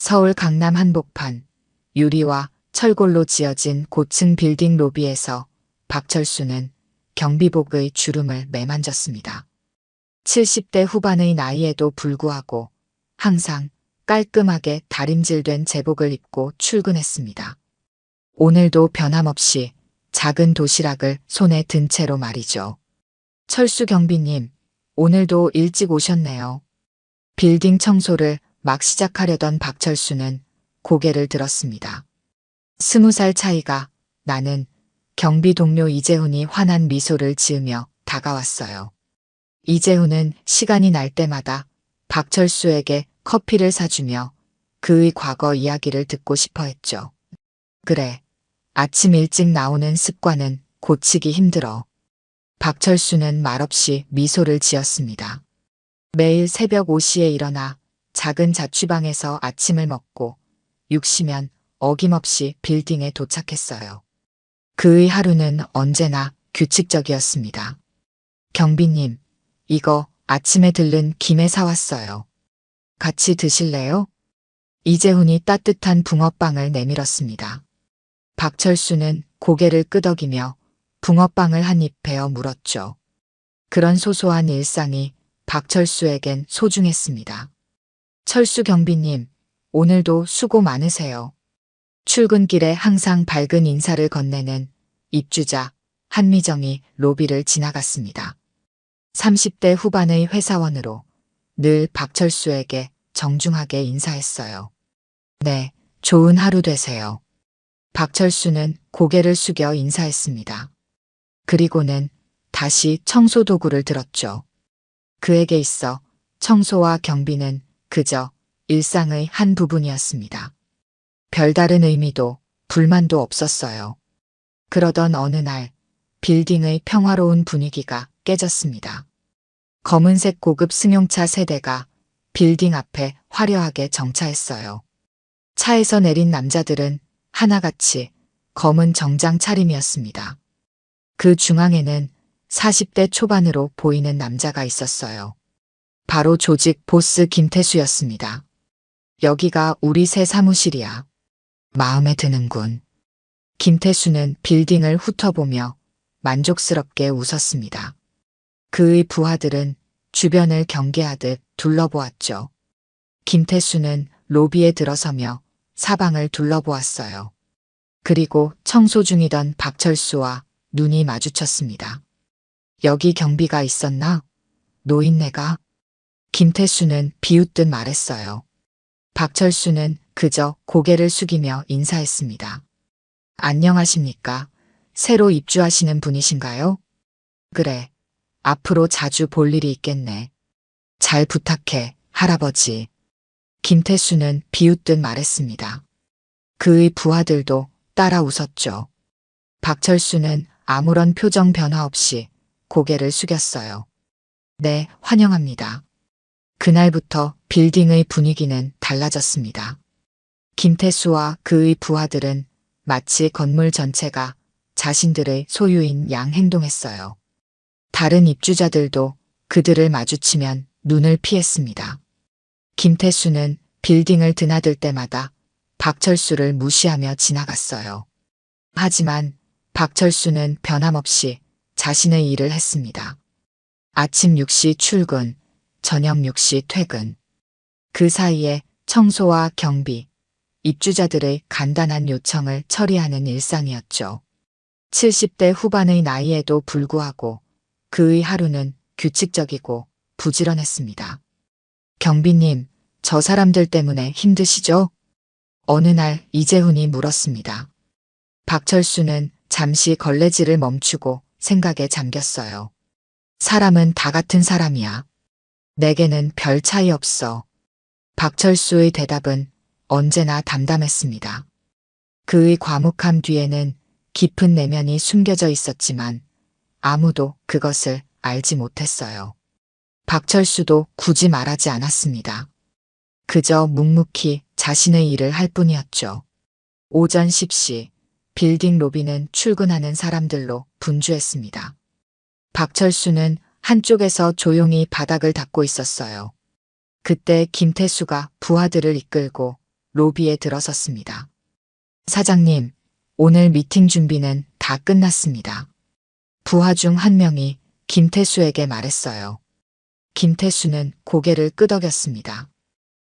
서울 강남 한복판 유리와 철골로 지어진 고층 빌딩 로비에서 박철수는 경비복의 주름을 매만졌습니다. 70대 후반의 나이에도 불구하고 항상 깔끔하게 다림질된 제복을 입고 출근했습니다. 오늘도 변함없이 작은 도시락을 손에 든 채로 말이죠. 철수 경비님, 오늘도 일찍 오셨네요. 빌딩 청소를 막 시작하려던 박철수는 고개를 들었습니다. 20살 차이가 나는 경비 동료 이재훈이 환한 미소를 지으며 다가왔어요. 이재훈은 시간이 날 때마다 박철수에게 커피를 사주며 그의 과거 이야기를 듣고 싶어 했죠. 그래, 아침 일찍 나오는 습관은 고치기 힘들어. 박철수는 말없이 미소를 지었습니다. 매일 새벽 5시에 일어나 작은 자취방에서 아침을 먹고 6시면 어김없이 빌딩에 도착했어요. 그의 하루는 언제나 규칙적이었습니다. 경비님, 이거 아침에 들른 김에 사왔어요. 같이 드실래요? 이재훈이 따뜻한 붕어빵을 내밀었습니다. 박철수는 고개를 끄덕이며 붕어빵을 한 입 베어 물었죠. 그런 소소한 일상이 박철수에겐 소중했습니다. 철수 경비님, 오늘도 수고 많으세요. 출근길에 항상 밝은 인사를 건네는 입주자 한미정이 로비를 지나갔습니다. 30대 후반의 회사원으로 늘 박철수에게 정중하게 인사했어요. 네, 좋은 하루 되세요. 박철수는 고개를 숙여 인사했습니다. 그리고는 다시 청소 도구를 들었죠. 그에게 있어 청소와 경비는 그저 일상의 한 부분이었습니다. 별다른 의미도 불만도 없었어요. 그러던 어느 날 빌딩의 평화로운 분위기가 깨졌습니다. 검은색 고급 승용차 세대가 빌딩 앞에 화려하게 정차했어요. 차에서 내린 남자들은 하나같이 검은 정장 차림이었습니다. 그 중앙에는 40대 초반으로 보이는 남자가 있었어요. 바로 조직 보스 김태수였습니다. 여기가 우리 새 사무실이야. 마음에 드는군. 김태수는 빌딩을 훑어보며 만족스럽게 웃었습니다. 그의 부하들은 주변을 경계하듯 둘러보았죠. 김태수는 로비에 들어서며 사방을 둘러보았어요. 그리고 청소 중이던 박철수와 눈이 마주쳤습니다. 여기 경비가 있었나? 노인네가? 김태수는 비웃듯 말했어요. 박철수는 그저 고개를 숙이며 인사했습니다. 안녕하십니까? 새로 입주하시는 분이신가요? 그래. 앞으로 자주 볼 일이 있겠네. 잘 부탁해, 할아버지. 김태수는 비웃듯 말했습니다. 그의 부하들도 따라 웃었죠. 박철수는 아무런 표정 변화 없이 고개를 숙였어요. 네, 환영합니다. 그날부터 빌딩의 분위기는 달라졌습니다. 김태수와 그의 부하들은 마치 건물 전체가 자신들의 소유인 양 행동했어요. 다른 입주자들도 그들을 마주치면 눈을 피했습니다. 김태수는 빌딩을 드나들 때마다 박철수를 무시하며 지나갔어요. 하지만 박철수는 변함없이 자신의 일을 했습니다. 아침 6시 출근, 저녁 6시 퇴근. 그 사이에 청소와 경비, 입주자들의 간단한 요청을 처리하는 일상이었죠. 70대 후반의 나이에도 불구하고 그의 하루는 규칙적이고 부지런했습니다. 경비님, 저 사람들 때문에 힘드시죠? 어느 날 이재훈이 물었습니다. 박철수는 잠시 걸레질을 멈추고 생각에 잠겼어요. 사람은 다 같은 사람이야. 내게는 별 차이 없어. 박철수의 대답은 언제나 담담했습니다. 그의 과묵함 뒤에는 깊은 내면이 숨겨져 있었지만 아무도 그것을 알지 못했어요. 박철수도 굳이 말하지 않았습니다. 그저 묵묵히 자신의 일을 할 뿐이었죠. 오전 10시 빌딩 로비는 출근하는 사람들로 분주했습니다. 박철수는 한쪽에서 조용히 바닥을 닦고 있었어요. 그때 김태수가 부하들을 이끌고 로비에 들어섰습니다. 사장님, 오늘 미팅 준비는 다 끝났습니다. 부하 중 한 명이 김태수에게 말했어요. 김태수는 고개를 끄덕였습니다.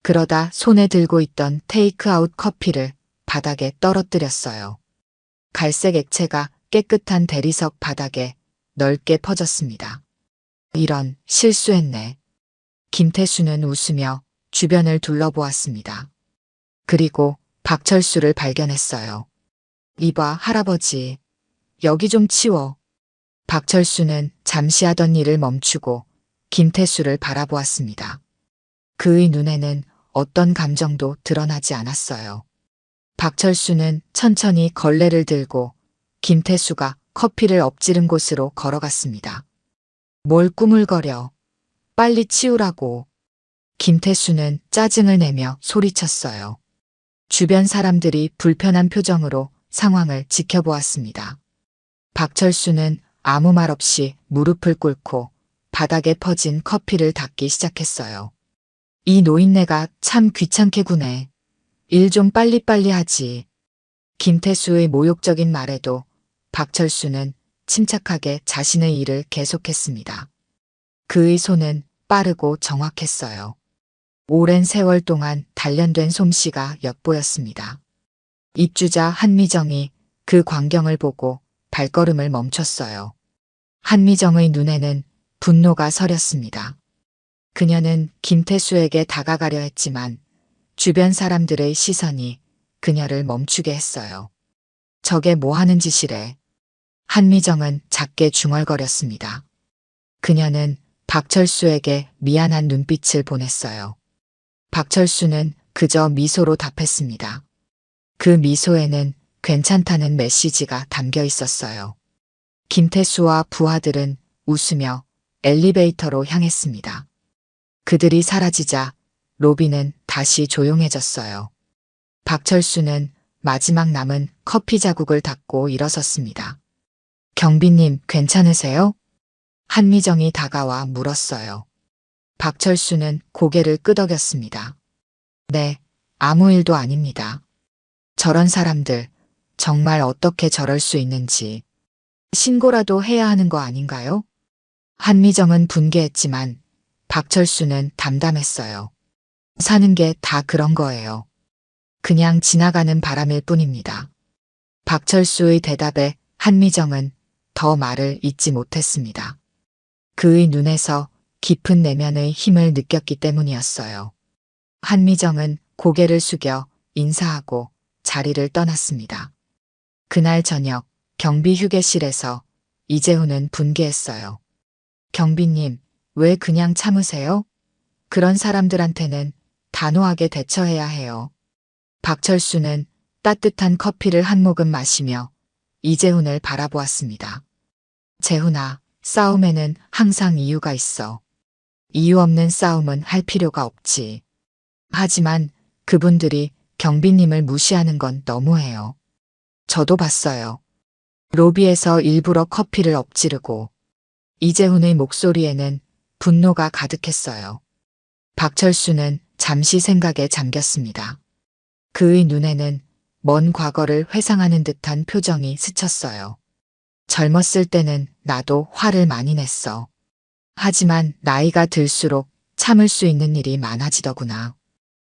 그러다 손에 들고 있던 테이크아웃 커피를 바닥에 떨어뜨렸어요. 갈색 액체가 깨끗한 대리석 바닥에 넓게 퍼졌습니다. 이런, 실수했네. 김태수는 웃으며 주변을 둘러보았습니다. 그리고 박철수를 발견했어요. 이봐, 할아버지. 여기 좀 치워. 박철수는 잠시 하던 일을 멈추고 김태수를 바라보았습니다. 그의 눈에는 어떤 감정도 드러나지 않았어요. 박철수는 천천히 걸레를 들고 김태수가 커피를 엎지른 곳으로 걸어갔습니다. 뭘 꾸물거려. 빨리 치우라고. 김태수는 짜증을 내며 소리쳤어요. 주변 사람들이 불편한 표정으로 상황을 지켜보았습니다. 박철수는 아무 말 없이 무릎을 꿇고 바닥에 퍼진 커피를 닦기 시작했어요. 이 노인네가 참 귀찮게 구네. 일 좀 빨리빨리 하지. 김태수의 모욕적인 말에도 박철수는 침착하게 자신의 일을 계속했습니다. 그의 손은 빠르고 정확했어요. 오랜 세월 동안 단련된 솜씨가 엿보였습니다. 입주자 한미정이 그 광경을 보고 발걸음을 멈췄어요. 한미정의 눈에는 분노가 서렸습니다. 그녀는 김태수에게 다가가려 했지만 주변 사람들의 시선이 그녀를 멈추게 했어요. 저게 뭐 하는 짓이래. 한미정은 작게 중얼거렸습니다. 그녀는 박철수에게 미안한 눈빛을 보냈어요. 박철수는 그저 미소로 답했습니다. 그 미소에는 괜찮다는 메시지가 담겨 있었어요. 김태수와 부하들은 웃으며 엘리베이터로 향했습니다. 그들이 사라지자 로비는 다시 조용해졌어요. 박철수는 마지막 남은 커피 자국을 닦고 일어섰습니다. 경비님, 괜찮으세요? 한미정이 다가와 물었어요. 박철수는 고개를 끄덕였습니다. 네, 아무 일도 아닙니다. 저런 사람들, 정말 어떻게 저럴 수 있는지. 신고라도 해야 하는 거 아닌가요? 한미정은 분개했지만 박철수는 담담했어요. 사는 게 다 그런 거예요. 그냥 지나가는 바람일 뿐입니다. 박철수의 대답에 한미정은 더 말을 잇지 못했습니다. 그의 눈에서 깊은 내면의 힘을 느꼈기 때문이었어요. 한미정은 고개를 숙여 인사하고 자리를 떠났습니다. 그날 저녁 경비 휴게실에서 이재훈은 분개했어요. 경비님, 왜 그냥 참으세요? 그런 사람들한테는 단호하게 대처해야 해요. 박철수는 따뜻한 커피를 한 모금 마시며 이재훈을 바라보았습니다. 재훈아, 싸움에는 항상 이유가 있어. 이유 없는 싸움은 할 필요가 없지. 하지만 그분들이 경비님을 무시하는 건 너무해요. 저도 봤어요. 로비에서 일부러 커피를 엎지르고. 이재훈의 목소리에는 분노가 가득했어요. 박철수는 잠시 생각에 잠겼습니다. 그의 눈에는 먼 과거를 회상하는 듯한 표정이 스쳤어요. 젊었을 때는 나도 화를 많이 냈어. 하지만 나이가 들수록 참을 수 있는 일이 많아지더구나.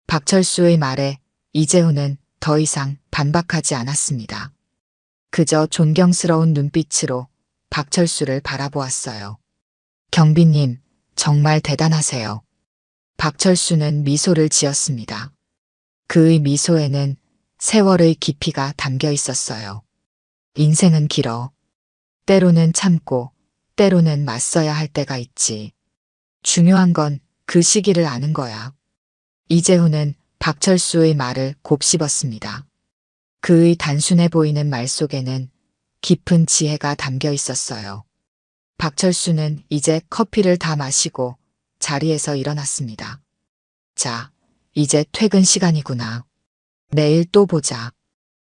박철수의 말에 이재훈은 더 이상 반박하지 않았습니다. 그저 존경스러운 눈빛으로 박철수를 바라보았어요. 경비님, 정말 대단하세요. 박철수는 미소를 지었습니다. 그의 미소에는 세월의 깊이가 담겨 있었어요. 인생은 길어. 때로는 참고, 때로는 맞서야 할 때가 있지. 중요한 건 그 시기를 아는 거야. 이재훈은 박철수의 말을 곱씹었습니다. 그의 단순해 보이는 말 속에는 깊은 지혜가 담겨 있었어요. 박철수는 이제 커피를 다 마시고 자리에서 일어났습니다. 자, 이제 퇴근 시간이구나. 내일 또 보자.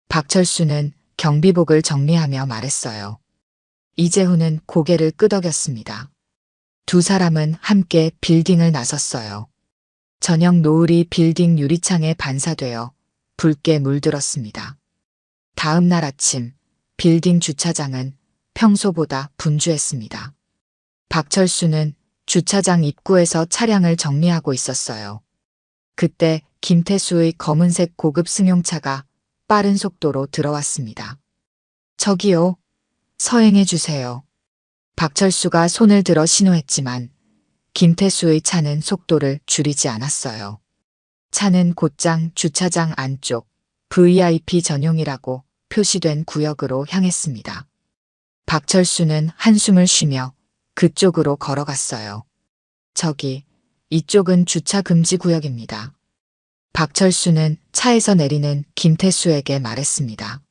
박철수는 경비복을 정리하며 말했어요. 이재훈은 고개를 끄덕였습니다. 두 사람은 함께 빌딩을 나섰어요. 저녁 노을이 빌딩 유리창에 반사되어 붉게 물들었습니다. 다음 날 아침 빌딩 주차장은 평소보다 분주했습니다. 박철수는 주차장 입구에서 차량을 정리하고 있었어요. 그때 김태수의 검은색 고급 승용차가 빠른 속도로 들어왔습니다. 저기요. 서행해 주세요. 박철수가 손을 들어 신호했지만 김태수의 차는 속도를 줄이지 않았어요. 차는 곧장 주차장 안쪽 VIP 전용이라고 표시된 구역으로 향했습니다. 박철수는 한숨을 쉬며 그쪽으로 걸어갔어요. 저기, 이쪽은 주차 금지 구역입니다. 박철수는 차에서 내리는 김태수에게 말했습니다.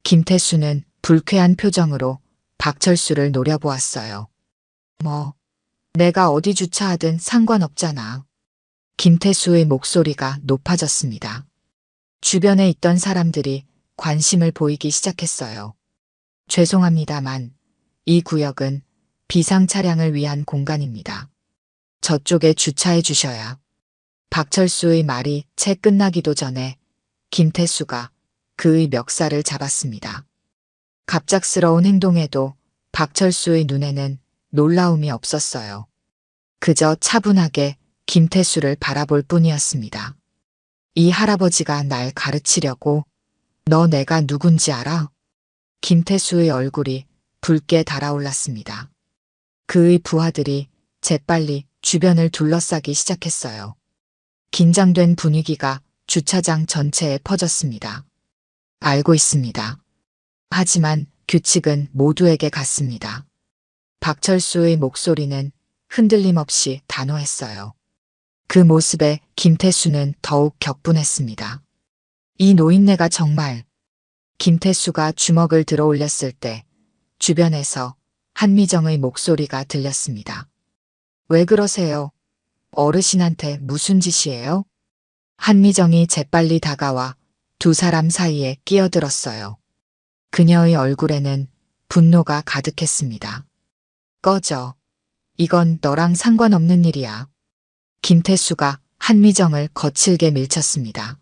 김태수는 불쾌한 표정으로 박철수를 노려보았어요. 뭐, 내가 어디 주차하든 상관없잖아. 김태수의 목소리가 높아졌습니다. 주변에 있던 사람들이 관심을 보이기 시작했어요. 죄송합니다만 이 구역은 비상 차량을 위한 공간입니다. 저쪽에 주차해 주셔야. 박철수의 말이 채 끝나기도 전에 김태수가 그의 멱살을 잡았습니다. 갑작스러운 행동에도 박철수의 눈에는 놀라움이 없었어요. 그저 차분하게 김태수를 바라볼 뿐이었습니다. 이 할아버지가 날 가르치려고. 너 내가 누군지 알아? 김태수의 얼굴이 붉게 달아올랐습니다. 그의 부하들이 재빨리 주변을 둘러싸기 시작했어요. 긴장된 분위기가 주차장 전체에 퍼졌습니다. 알고 있습니다. 하지만 규칙은 모두에게 같습니다. 박철수의 목소리는 흔들림 없이 단호했어요. 그 모습에 김태수는 더욱 격분했습니다. 이 노인네가 정말. 김태수가 주먹을 들어 올렸을 때 주변에서 한미정의 목소리가 들렸습니다. 왜 그러세요? 어르신한테 무슨 짓이에요? 한미정이 재빨리 다가와 두 사람 사이에 끼어들었어요. 그녀의 얼굴에는 분노가 가득했습니다. 꺼져. 이건 너랑 상관없는 일이야. 김태수가 한미정을 거칠게 밀쳤습니다.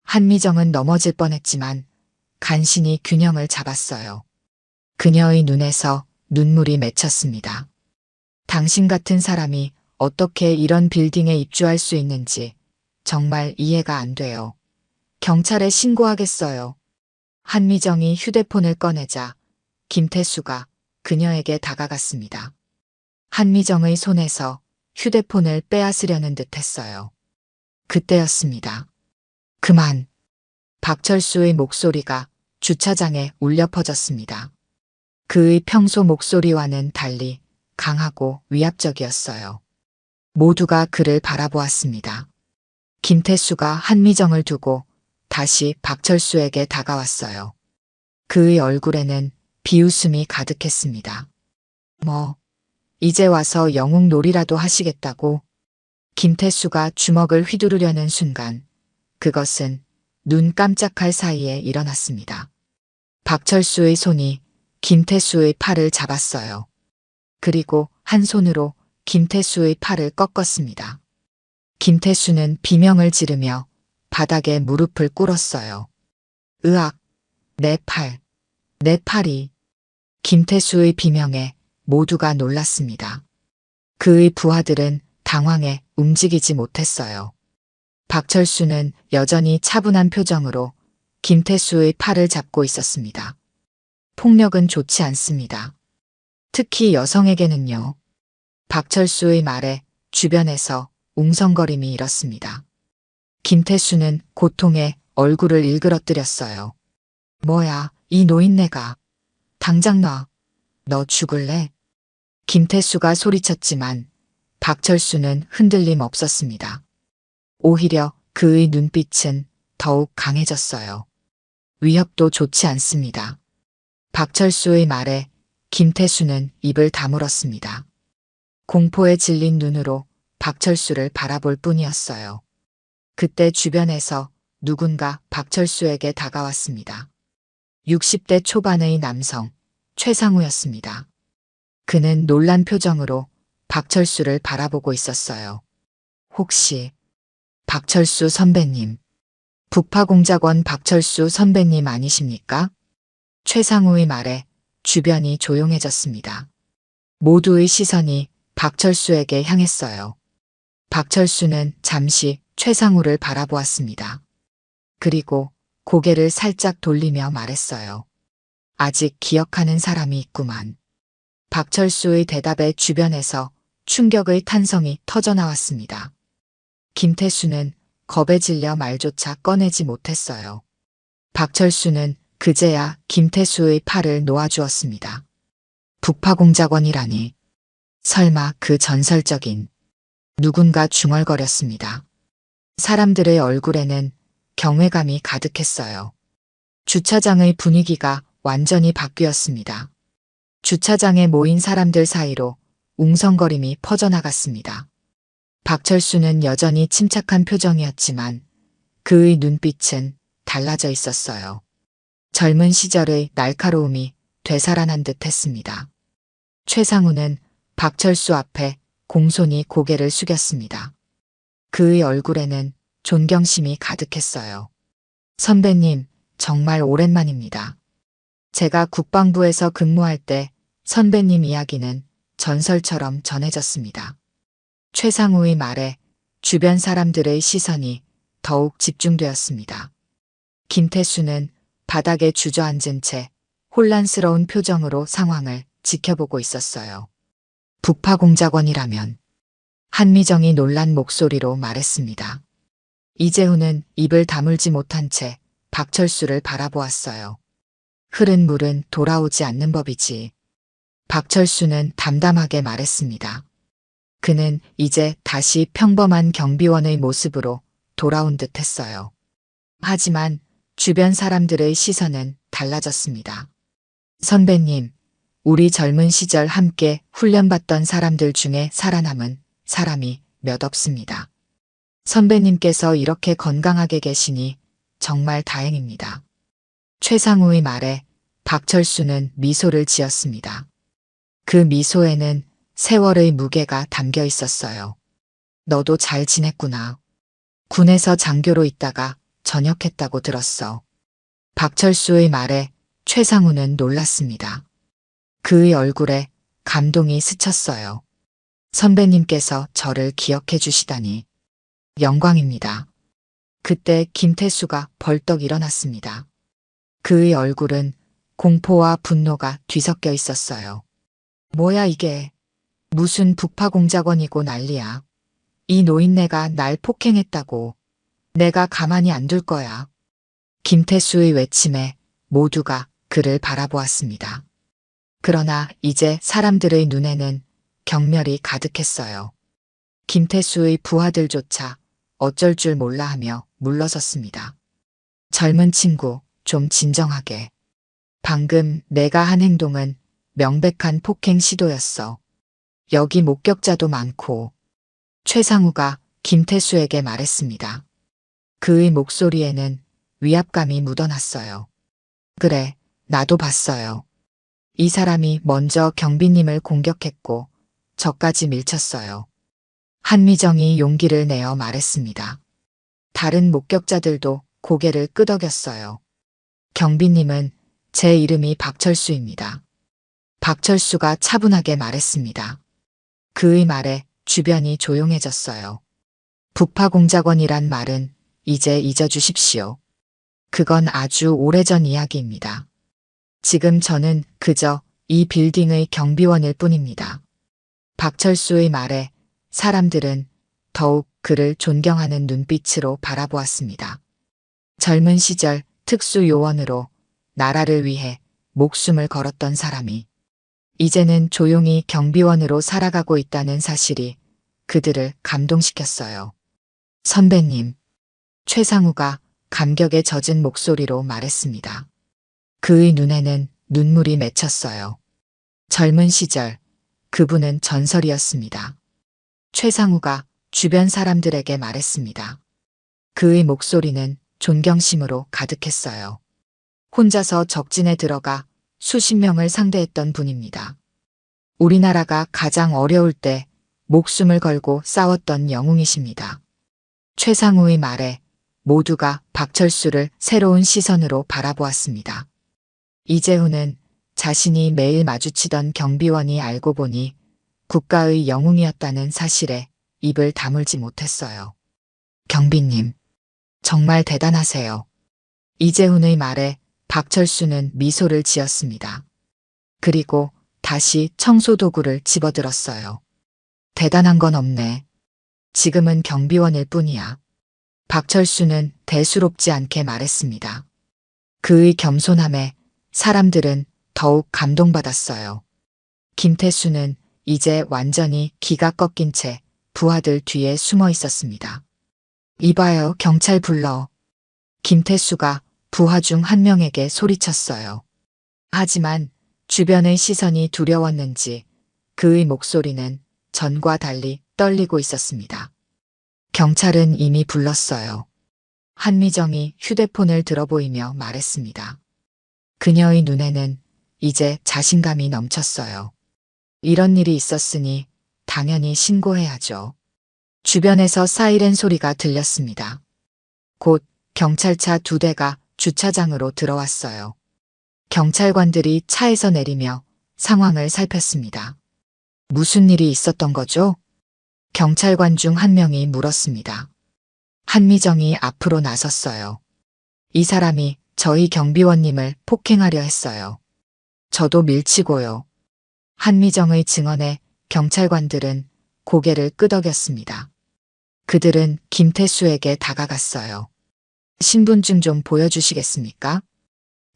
한미정은 넘어질 뻔했지만 간신히 균형을 잡았어요. 그녀의 눈에서 눈물이 맺혔습니다. 당신 같은 사람이 어떻게 이런 빌딩에 입주할 수 있는지 정말 이해가 안 돼요. 경찰에 신고하겠어요. 한미정이 휴대폰을 꺼내자 김태수가 그녀에게 다가갔습니다. 한미정의 손에서 휴대폰을 빼앗으려는 듯 했어요. 그때였습니다. 그만. 박철수의 목소리가 주차장에 울려 퍼졌습니다. 그의 평소 목소리와는 달리 강하고 위압적이었어요. 모두가 그를 바라보았습니다. 김태수가 한미정을 두고 다시 박철수에게 다가왔어요. 그의 얼굴에는 비웃음이 가득했습니다. 뭐, 이제 와서 영웅놀이라도 하시겠다고? 김태수가 주먹을 휘두르려는 순간 그것은 눈 깜짝할 사이에 일어났습니다. 박철수의 손이 김태수의 팔을 잡았어요. 그리고 한 손으로 김태수의 팔을 꺾었습니다. 김태수는 비명을 지르며 바닥에 무릎을 꿇었어요. 으악! 내 팔! 내 팔이! 김태수의 비명에 모두가 놀랐습니다. 그의 부하들은 당황해 움직이지 못했어요. 박철수는 여전히 차분한 표정으로 김태수의 팔을 잡고 있었습니다. 폭력은 좋지 않습니다. 특히 여성에게는요. 박철수의 말에 주변에서 웅성거림이 일었습니다. 김태수는 고통에 얼굴을 일그러뜨렸어요. 뭐야, 이 노인네가. 당장 놔. 너 죽을래? 김태수가 소리쳤지만 박철수는 흔들림 없었습니다. 오히려 그의 눈빛은 더욱 강해졌어요. 위협도 좋지 않습니다. 박철수의 말에 김태수는 입을 다물었습니다. 공포에 질린 눈으로 박철수를 바라볼 뿐이었어요. 그때 주변에서 누군가 박철수에게 다가왔습니다. 60대 초반의 남성, 최상우였습니다. 그는 놀란 표정으로 박철수를 바라보고 있었어요. 혹시 박철수 선배님. 북파공작원 박철수 선배님 아니십니까? 최상우의 말에 주변이 조용해졌습니다. 모두의 시선이 박철수에게 향했어요. 박철수는 잠시 최상우를 바라보았습니다. 그리고 고개를 살짝 돌리며 말했어요. 아직 기억하는 사람이 있구만. 박철수의 대답에 주변에서 충격의 탄성이 터져나왔습니다. 김태수는 겁에 질려 말조차 꺼내지 못했어요. 박철수는 그제야 김태수의 팔을 놓아주었습니다. 북파공작원이라니. 설마 그 전설적인. 누군가 중얼거렸습니다. 사람들의 얼굴에는 경외감이 가득했어요. 주차장의 분위기가 완전히 바뀌었습니다. 주차장에 모인 사람들 사이로 웅성거림이 퍼져나갔습니다. 박철수는 여전히 침착한 표정이었지만 그의 눈빛은 달라져 있었어요. 젊은 시절의 날카로움이 되살아난 듯 했습니다. 최상우는 박철수 앞에 공손히 고개를 숙였습니다. 그의 얼굴에는 존경심이 가득했어요. 선배님, 정말 오랜만입니다. 제가 국방부에서 근무할 때 선배님 이야기는 전설처럼 전해졌습니다. 최상우의 말에 주변 사람들의 시선이 더욱 집중되었습니다. 김태수는 바닥에 주저앉은 채 혼란스러운 표정으로 상황을 지켜보고 있었어요. 북파공작원이라면. 한미정이 놀란 목소리로 말했습니다. 이재훈은 입을 다물지 못한 채 박철수를 바라보았어요. 흐른 물은 돌아오지 않는 법이지. 박철수는 담담하게 말했습니다. 그는 이제 다시 평범한 경비원의 모습으로 돌아온 듯 했어요. 하지만 주변 사람들의 시선은 달라졌습니다. 선배님, 우리 젊은 시절 함께 훈련받던 사람들 중에 살아남은 사람이 몇 없습니다. 선배님께서 이렇게 건강하게 계시니 정말 다행입니다. 최상우의 말에 박철수는 미소를 지었습니다. 그 미소에는 세월의 무게가 담겨 있었어요. 너도 잘 지냈구나. 군에서 장교로 있다가 전역했다고 들었어. 박철수의 말에 최상우는 놀랐습니다. 그의 얼굴에 감동이 스쳤어요. 선배님께서 저를 기억해 주시다니. 영광입니다. 그때 김태수가 벌떡 일어났습니다. 그의 얼굴은 공포와 분노가 뒤섞여 있었어요. 뭐야 이게. 무슨 북파공작원이고 난리야. 이 노인네가 날 폭행했다고. 내가 가만히 안 둘 거야. 김태수의 외침에 모두가 그를 바라보았습니다. 그러나 이제 사람들의 눈에는 경멸이 가득했어요. 김태수의 부하들조차 어쩔 줄 몰라 하며 물러섰습니다. 젊은 친구, 좀 진정하게. 방금 내가 한 행동은 명백한 폭행 시도였어. 여기 목격자도 많고. 최상우가 김태수에게 말했습니다. 그의 목소리에는 위압감이 묻어났어요. 그래, 나도 봤어요. 이 사람이 먼저 경비님을 공격했고 저까지 밀쳤어요. 한미정이 용기를 내어 말했습니다. 다른 목격자들도 고개를 끄덕였어요. 경비님은 제 이름이 박철수입니다. 박철수가 차분하게 말했습니다. 그의 말에 주변이 조용해졌어요. 북파공작원이란 말은 이제 잊어주십시오. 그건 아주 오래전 이야기입니다. 지금 저는 그저 이 빌딩의 경비원일 뿐입니다. 박철수의 말에 사람들은 더욱 그를 존경하는 눈빛으로 바라보았습니다. 젊은 시절 특수요원으로 나라를 위해 목숨을 걸었던 사람이 이제는 조용히 경비원으로 살아가고 있다는 사실이 그들을 감동시켰어요. 선배님, 최상우가 감격에 젖은 목소리로 말했습니다. 그의 눈에는 눈물이 맺혔어요. 젊은 시절 그분은 전설이었습니다. 최상우가 주변 사람들에게 말했습니다. 그의 목소리는 존경심으로 가득했어요. 혼자서 적진에 들어가 수십 명을 상대했던 분입니다. 우리나라가 가장 어려울 때 목숨을 걸고 싸웠던 영웅이십니다. 최상우의 말에 모두가 박철수를 새로운 시선으로 바라보았습니다. 이재훈은 자신이 매일 마주치던 경비원이 알고 보니 국가의 영웅이었다는 사실에 입을 다물지 못했어요. 경비님, 정말 대단하세요. 이재훈의 말에 박철수는 미소를 지었습니다. 그리고 다시 청소도구를 집어들었어요. 대단한 건 없네. 지금은 경비원일 뿐이야. 박철수는 대수롭지 않게 말했습니다. 그의 겸손함에 사람들은 더욱 감동받았어요. 김태수는 이제 완전히 기가 꺾인 채 부하들 뒤에 숨어 있었습니다. 이봐요, 경찰 불러. 김태수가 부하 중 한 명에게 소리쳤어요. 하지만 주변의 시선이 두려웠는지 그의 목소리는 전과 달리 떨리고 있었습니다. 경찰은 이미 불렀어요. 한미정이 휴대폰을 들어보이며 말했습니다. 그녀의 눈에는 이제 자신감이 넘쳤어요. 이런 일이 있었으니 당연히 신고해야죠. 주변에서 사이렌 소리가 들렸습니다. 곧 경찰차 2대가 주차장으로 들어왔어요. 경찰관들이 차에서 내리며 상황을 살폈습니다. 무슨 일이 있었던 거죠? 경찰관 중 한 명이 물었습니다. 한미정이 앞으로 나섰어요. 이 사람이 저희 경비원님을 폭행하려 했어요. 저도 밀치고요. 한미정의 증언에 경찰관들은 고개를 끄덕였습니다. 그들은 김태수에게 다가갔어요. 신분증 좀 보여주시겠습니까?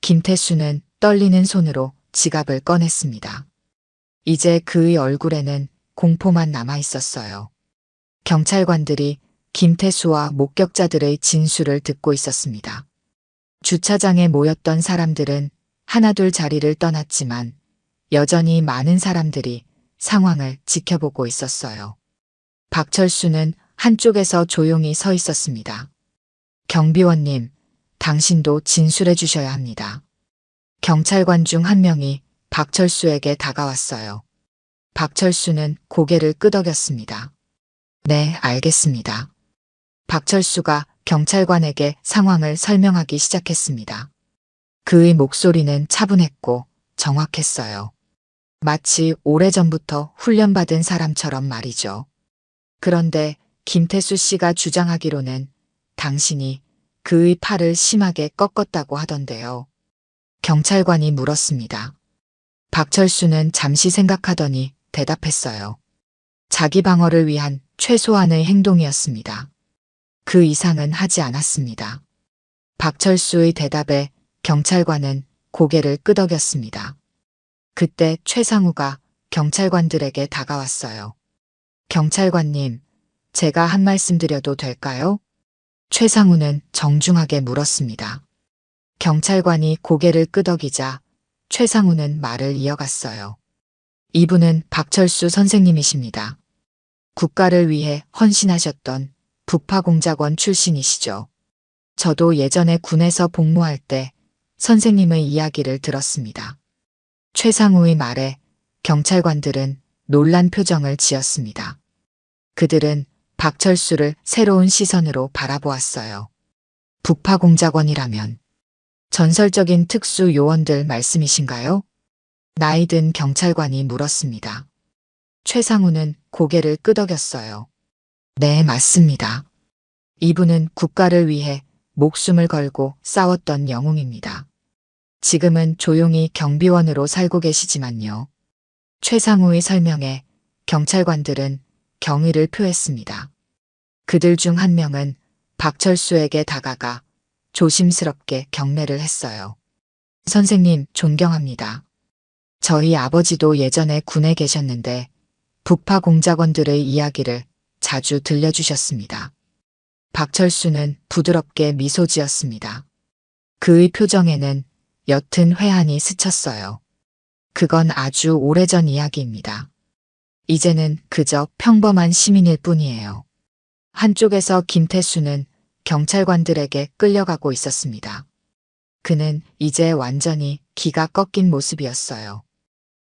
김태수는 떨리는 손으로 지갑을 꺼냈습니다. 이제 그의 얼굴에는 공포만 남아 있었어요. 경찰관들이 김태수와 목격자들의 진술을 듣고 있었습니다. 주차장에 모였던 사람들은 하나둘 자리를 떠났지만 여전히 많은 사람들이 상황을 지켜보고 있었어요. 박철수는 한쪽에서 조용히 서 있었습니다. 경비원님, 당신도 진술해 주셔야 합니다. 경찰관 중 한 명이 박철수에게 다가왔어요. 박철수는 고개를 끄덕였습니다. 네, 알겠습니다. 박철수가 경찰관에게 상황을 설명하기 시작했습니다. 그의 목소리는 차분했고 정확했어요. 마치 오래전부터 훈련받은 사람처럼 말이죠. 그런데 김태수 씨가 주장하기로는 당신이 그의 팔을 심하게 꺾었다고 하던데요. 경찰관이 물었습니다. 박철수는 잠시 생각하더니 대답했어요. 자기 방어를 위한 최소한의 행동이었습니다. 그 이상은 하지 않았습니다. 박철수의 대답에 경찰관은 고개를 끄덕였습니다. 그때 최상우가 경찰관들에게 다가왔어요. 경찰관님, 제가 한 말씀 드려도 될까요? 최상우는 정중하게 물었습니다. 경찰관이 고개를 끄덕이자 최상우는 말을 이어갔어요. 이분은 박철수 선생님이십니다. 국가를 위해 헌신하셨던 북파공작원 출신이시죠. 저도 예전에 군에서 복무할 때 선생님의 이야기를 들었습니다. 최상우의 말에 경찰관들은 놀란 표정을 지었습니다. 그들은 박철수를 새로운 시선으로 바라보았어요. 북파공작원이라면 전설적인 특수 요원들 말씀이신가요? 나이든 경찰관이 물었습니다. 최상우는 고개를 끄덕였어요. 네, 맞습니다. 이분은 국가를 위해 목숨을 걸고 싸웠던 영웅입니다. 지금은 조용히 경비원으로 살고 계시지만요. 최상우의 설명에 경찰관들은 경의를 표했습니다. 그들 중 한 명은 박철수에게 다가가 조심스럽게 경례를 했어요. 선생님, 존경합니다. 저희 아버지도 예전에 군에 계셨는데 북파 공작원들의 이야기를 자주 들려주셨습니다. 박철수는 부드럽게 미소 지었습니다. 그의 표정에는 옅은 회한이 스쳤어요. 그건 아주 오래전 이야기입니다. 이제는 그저 평범한 시민일 뿐이에요. 한쪽에서 김태수는 경찰관들에게 끌려가고 있었습니다. 그는 이제 완전히 기가 꺾인 모습이었어요.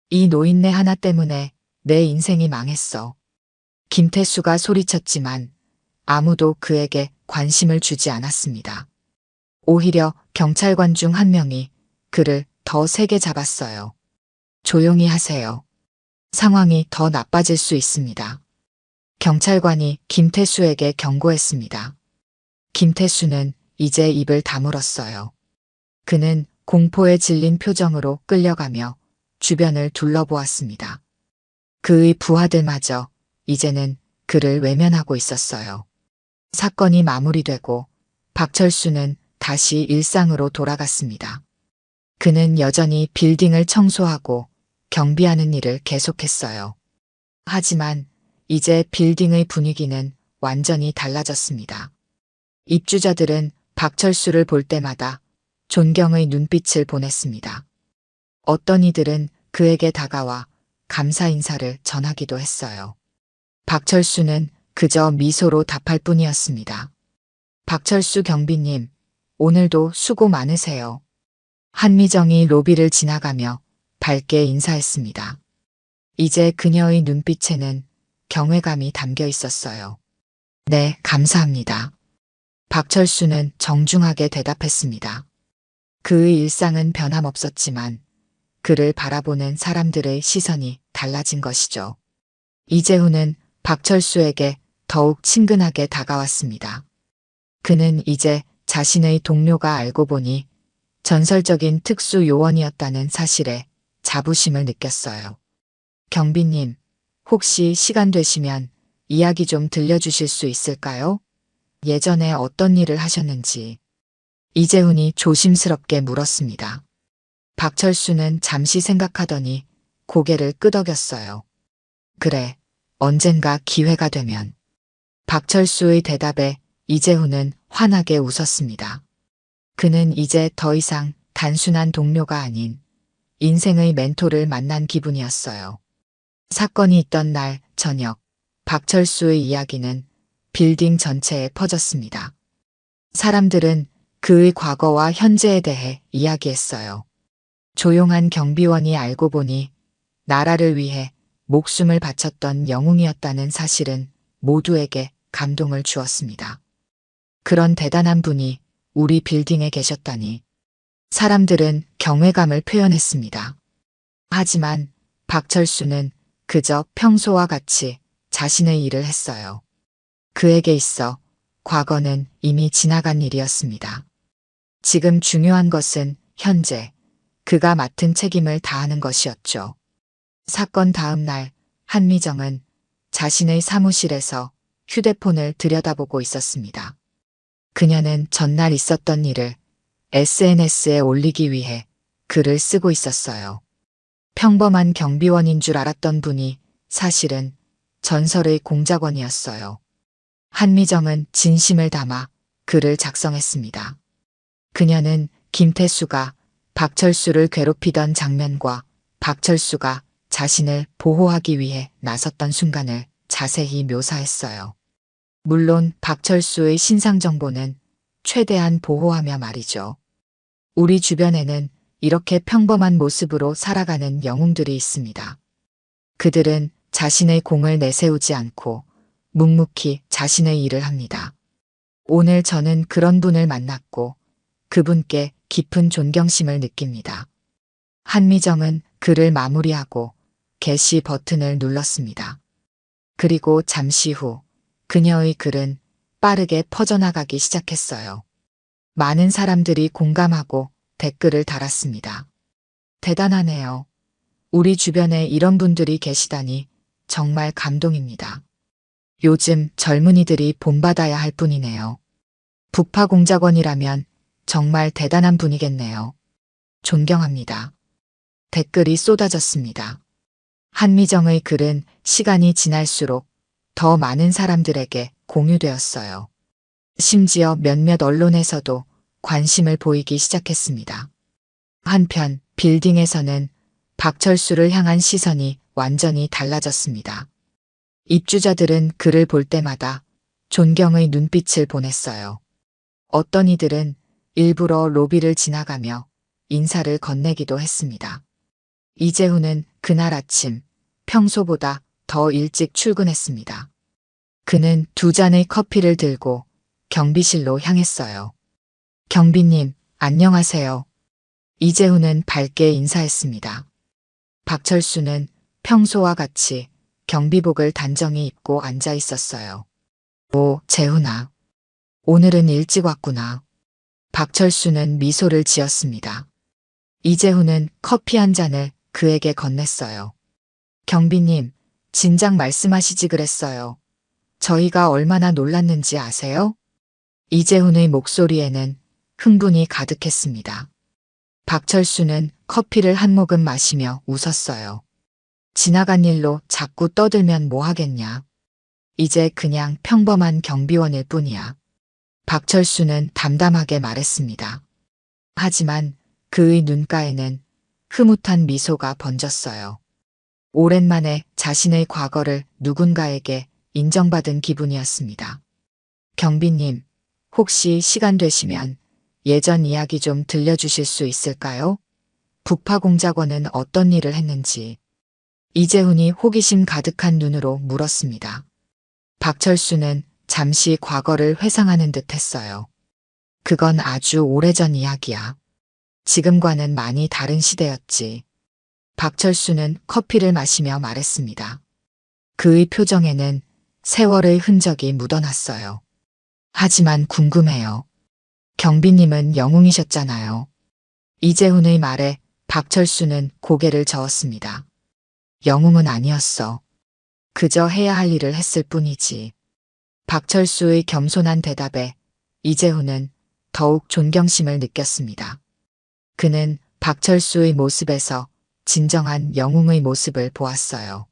이 노인네 하나 때문에 내 인생이 망했어. 김태수가 소리쳤지만 아무도 그에게 관심을 주지 않았습니다. 오히려 경찰관 중 한 명이 그를 더 세게 잡았어요. 조용히 하세요. 상황이 더 나빠질 수 있습니다. 경찰관이 김태수에게 경고했습니다. 김태수는 이제 입을 다물었어요. 그는 공포에 질린 표정으로 끌려가며 주변을 둘러보았습니다. 그의 부하들마저 이제는 그를 외면하고 있었어요. 사건이 마무리되고 박철수는 다시 일상으로 돌아갔습니다. 그는 여전히 빌딩을 청소하고 경비하는 일을 계속했어요. 하지만 이제 빌딩의 분위기는 완전히 달라졌습니다. 입주자들은 박철수를 볼 때마다 존경의 눈빛을 보냈습니다. 어떤 이들은 그에게 다가와 감사 인사를 전하기도 했어요. 박철수는 그저 미소로 답할 뿐이었습니다. 박철수 경비님, 오늘도 수고 많으세요. 한미정이 로비를 지나가며 밝게 인사했습니다. 이제 그녀의 눈빛에는 경외감이 담겨 있었어요. 네, 감사합니다. 박철수는 정중하게 대답했습니다. 그의 일상은 변함없었지만 그를 바라보는 사람들의 시선이 달라진 것이죠. 이재훈은 박철수에게 더욱 친근하게 다가왔습니다. 그는 이제 자신의 동료가 알고 보니 전설적인 특수 요원이었다는 사실에 자부심을 느꼈어요. 경비님, 혹시 시간 되시면 이야기 좀 들려주실 수 있을까요? 예전에 어떤 일을 하셨는지. 이재훈이 조심스럽게 물었습니다. 박철수는 잠시 생각하더니 고개를 끄덕였어요. 그래, 언젠가 기회가 되면. 박철수의 대답에 이재훈은 환하게 웃었습니다. 그는 이제 더 이상 단순한 동료가 아닌 인생의 멘토를 만난 기분이었어요. 사건이 있던 날 저녁, 박철수의 이야기는 빌딩 전체에 퍼졌습니다. 사람들은 그의 과거와 현재에 대해 이야기했어요. 조용한 경비원이 알고 보니 나라를 위해 목숨을 바쳤던 영웅이었다는 사실은 모두에게 감동을 주었습니다. 그런 대단한 분이 우리 빌딩에 계셨다니. 사람들은 경외감을 표현했습니다. 하지만 박철수는 그저 평소와 같이 자신의 일을 했어요. 그에게 있어 과거는 이미 지나간 일이었습니다. 지금 중요한 것은 현재 그가 맡은 책임을 다하는 것이었죠. 사건 다음 날 한미정은 자신의 사무실에서 휴대폰을 들여다보고 있었습니다. 그녀는 전날 있었던 일을 SNS에 올리기 위해 글을 쓰고 있었어요. 평범한 경비원인 줄 알았던 분이 사실은 전설의 공작원이었어요. 한미정은 진심을 담아 글을 작성했습니다. 그녀는 김태수가 박철수를 괴롭히던 장면과 박철수가 자신을 보호하기 위해 나섰던 순간을 자세히 묘사했어요. 물론 박철수의 신상 정보는 최대한 보호하며 말이죠. 우리 주변에는 이렇게 평범한 모습으로 살아가는 영웅들이 있습니다. 그들은 자신의 공을 내세우지 않고 묵묵히 자신의 일을 합니다. 오늘 저는 그런 분을 만났고 그분께 깊은 존경심을 느낍니다. 한미정은 글을 마무리하고 게시 버튼을 눌렀습니다. 그리고 잠시 후 그녀의 글은 빠르게 퍼져나가기 시작했어요. 많은 사람들이 공감하고 댓글을 달았습니다. 대단하네요. 우리 주변에 이런 분들이 계시다니 정말 감동입니다. 요즘 젊은이들이 본받아야 할 분이네요. 북파공작원이라면 정말 대단한 분이겠네요. 존경합니다. 댓글이 쏟아졌습니다. 한미정의 글은 시간이 지날수록 더 많은 사람들에게 공유되었어요. 심지어 몇몇 언론에서도 관심을 보이기 시작했습니다. 한편 빌딩에서는 박철수를 향한 시선이 완전히 달라졌습니다. 입주자들은 그를 볼 때마다 존경의 눈빛을 보냈어요. 어떤 이들은 일부러 로비를 지나가며 인사를 건네기도 했습니다. 이재훈은 그날 아침 평소보다 더 일찍 출근했습니다. 그는 두 잔의 커피를 들고 경비실로 향했어요. 경비님, 안녕하세요. 이재훈은 밝게 인사했습니다. 박철수는 평소와 같이 경비복을 단정히 입고 앉아 있었어요. 오, 재훈아. 오늘은 일찍 왔구나. 박철수는 미소를 지었습니다. 이재훈은 커피 한 잔을 그에게 건넸어요. 경비님, 진작 말씀하시지 그랬어요. 저희가 얼마나 놀랐는지 아세요? 이재훈의 목소리에는 흥분이 가득했습니다. 박철수는 커피를 한 모금 마시며 웃었어요. 지나간 일로 자꾸 떠들면 뭐 하겠냐. 이제 그냥 평범한 경비원일 뿐이야. 박철수는 담담하게 말했습니다. 하지만 그의 눈가에는 흐뭇한 미소가 번졌어요. 오랜만에 자신의 과거를 누군가에게 인정받은 기분이었습니다. 경비님, 혹시 시간 되시면 예전 이야기 좀 들려주실 수 있을까요? 북파공작원은 어떤 일을 했는지. 이재훈이 호기심 가득한 눈으로 물었습니다. 박철수는 잠시 과거를 회상하는 듯 했어요. 그건 아주 오래전 이야기야. 지금과는 많이 다른 시대였지. 박철수는 커피를 마시며 말했습니다. 그의 표정에는 세월의 흔적이 묻어났어요. 하지만 궁금해요. 경비님은 영웅이셨잖아요. 이재훈의 말에 박철수는 고개를 저었습니다. 영웅은 아니었어. 그저 해야 할 일을 했을 뿐이지. 박철수의 겸손한 대답에 이재훈은 더욱 존경심을 느꼈습니다. 그는 박철수의 모습에서 진정한 영웅의 모습을 보았어요.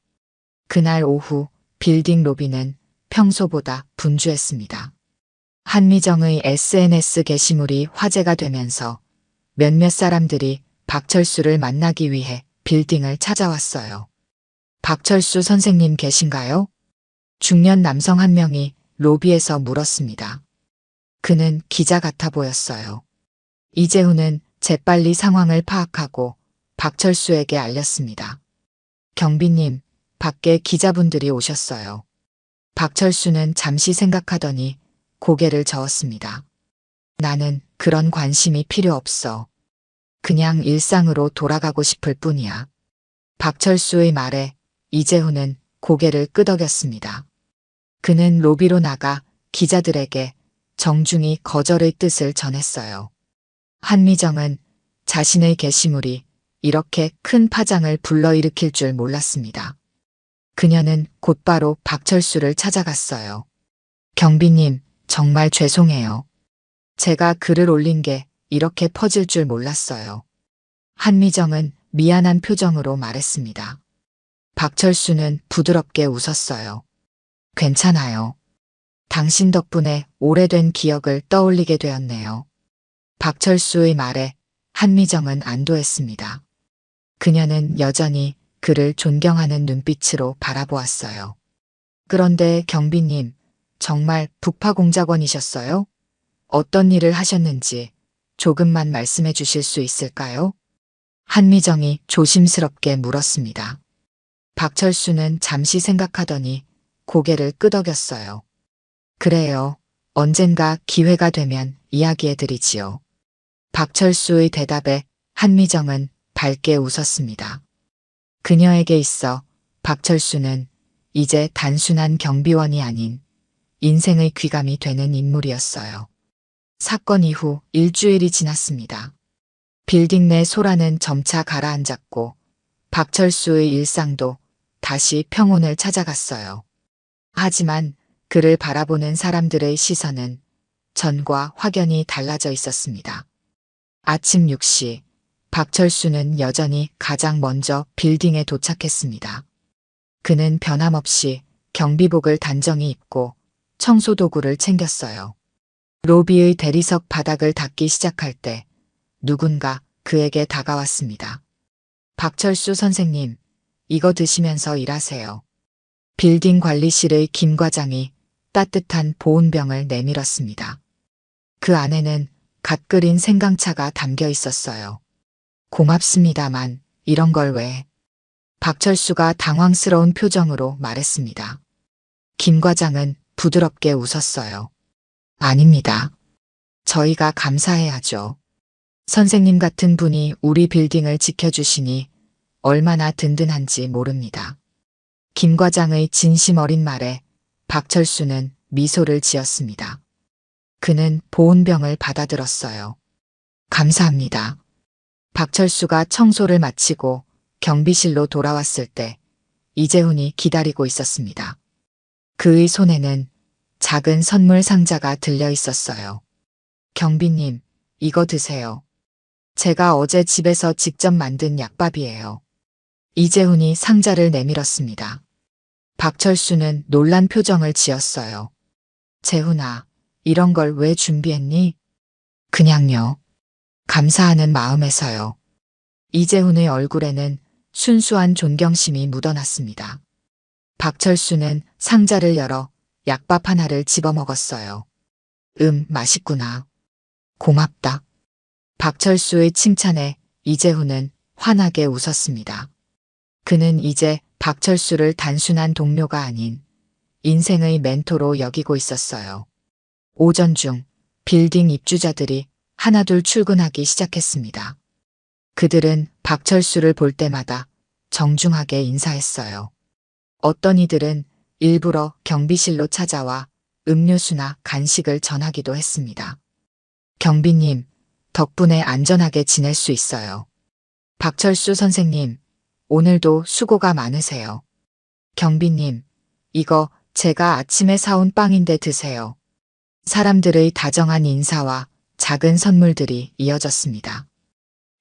그날 오후 빌딩 로비는 평소보다 분주했습니다. 한미정의 SNS 게시물이 화제가 되면서 몇몇 사람들이 박철수를 만나기 위해 빌딩을 찾아왔어요. 박철수 선생님 계신가요? 중년 남성 한 명이 로비에서 물었습니다. 그는 기자 같아 보였어요. 이재훈은 재빨리 상황을 파악하고 박철수에게 알렸습니다. 경비님, 밖에 기자분들이 오셨어요. 박철수는 잠시 생각하더니 고개를 저었습니다. 나는 그런 관심이 필요 없어. 그냥 일상으로 돌아가고 싶을 뿐이야. 박철수의 말에 이재훈은 고개를 끄덕였습니다. 그는 로비로 나가 기자들에게 정중히 거절의 뜻을 전했어요. 한미정은 자신의 게시물이 이렇게 큰 파장을 불러일으킬 줄 몰랐습니다. 그녀는 곧바로 박철수를 찾아갔어요. 경비님, 정말 죄송해요. 제가 글을 올린 게 이렇게 퍼질 줄 몰랐어요. 한미정은 미안한 표정으로 말했습니다. 박철수는 부드럽게 웃었어요. 괜찮아요. 당신 덕분에 오래된 기억을 떠올리게 되었네요. 박철수의 말에 한미정은 안도했습니다. 그녀는 여전히 그를 존경하는 눈빛으로 바라보았어요. 그런데 경비님, 정말 북파공작원이셨어요? 어떤 일을 하셨는지 조금만 말씀해 주실 수 있을까요? 한미정이 조심스럽게 물었습니다. 박철수는 잠시 생각하더니 고개를 끄덕였어요. 그래요. 언젠가 기회가 되면 이야기해 드리지요. 박철수의 대답에 한미정은 밝게 웃었습니다. 그녀에게 있어 박철수는 이제 단순한 경비원이 아닌 인생의 귀감이 되는 인물이었어요. 사건 이후 일주일이 지났습니다. 빌딩 내 소라는 점차 가라앉았고 박철수의 일상도 다시 평온을 찾아갔어요. 하지만 그를 바라보는 사람들의 시선은 전과 확연히 달라져 있었습니다. 아침 6시 박철수는 여전히 가장 먼저 빌딩에 도착했습니다. 그는 변함없이 경비복을 단정히 입고 청소도구를 챙겼어요. 로비의 대리석 바닥을 닦기 시작할 때 누군가 그에게 다가왔습니다. 박철수 선생님, 이거 드시면서 일하세요. 빌딩 관리실의 김 과장이 따뜻한 보온병을 내밀었습니다. 그 안에는 갓 끓인 생강차가 담겨 있었어요. 고맙습니다만 이런 걸 왜? 박철수가 당황스러운 표정으로 말했습니다. 김 과장은 부드럽게 웃었어요. 아닙니다. 저희가 감사해야죠. 선생님 같은 분이 우리 빌딩을 지켜주시니 얼마나 든든한지 모릅니다. 김 과장의 진심 어린 말에 박철수는 미소를 지었습니다. 그는 보온병을 받아들었어요. 감사합니다. 박철수가 청소를 마치고 경비실로 돌아왔을 때 이재훈이 기다리고 있었습니다. 그의 손에는 작은 선물 상자가 들려 있었어요. 경비님, 이거 드세요. 제가 어제 집에서 직접 만든 약밥이에요. 이재훈이 상자를 내밀었습니다. 박철수는 놀란 표정을 지었어요. 재훈아, 이런 걸 왜 준비했니? 그냥요. 감사하는 마음에서요. 이재훈의 얼굴에는 순수한 존경심이 묻어났습니다. 박철수는 상자를 열어 약밥 하나를 집어먹었어요. 맛있구나. 고맙다. 박철수의 칭찬에 이재훈은 환하게 웃었습니다. 그는 이제 박철수를 단순한 동료가 아닌 인생의 멘토로 여기고 있었어요. 오전 중 빌딩 입주자들이 하나둘 출근하기 시작했습니다. 그들은 박철수를 볼 때마다 정중하게 인사했어요. 어떤 이들은 일부러 경비실로 찾아와 음료수나 간식을 전하기도 했습니다. 경비님, 덕분에 안전하게 지낼 수 있어요. 박철수 선생님, 오늘도 수고가 많으세요. 경비님, 이거 제가 아침에 사온 빵인데 드세요. 사람들의 다정한 인사와 작은 선물들이 이어졌습니다.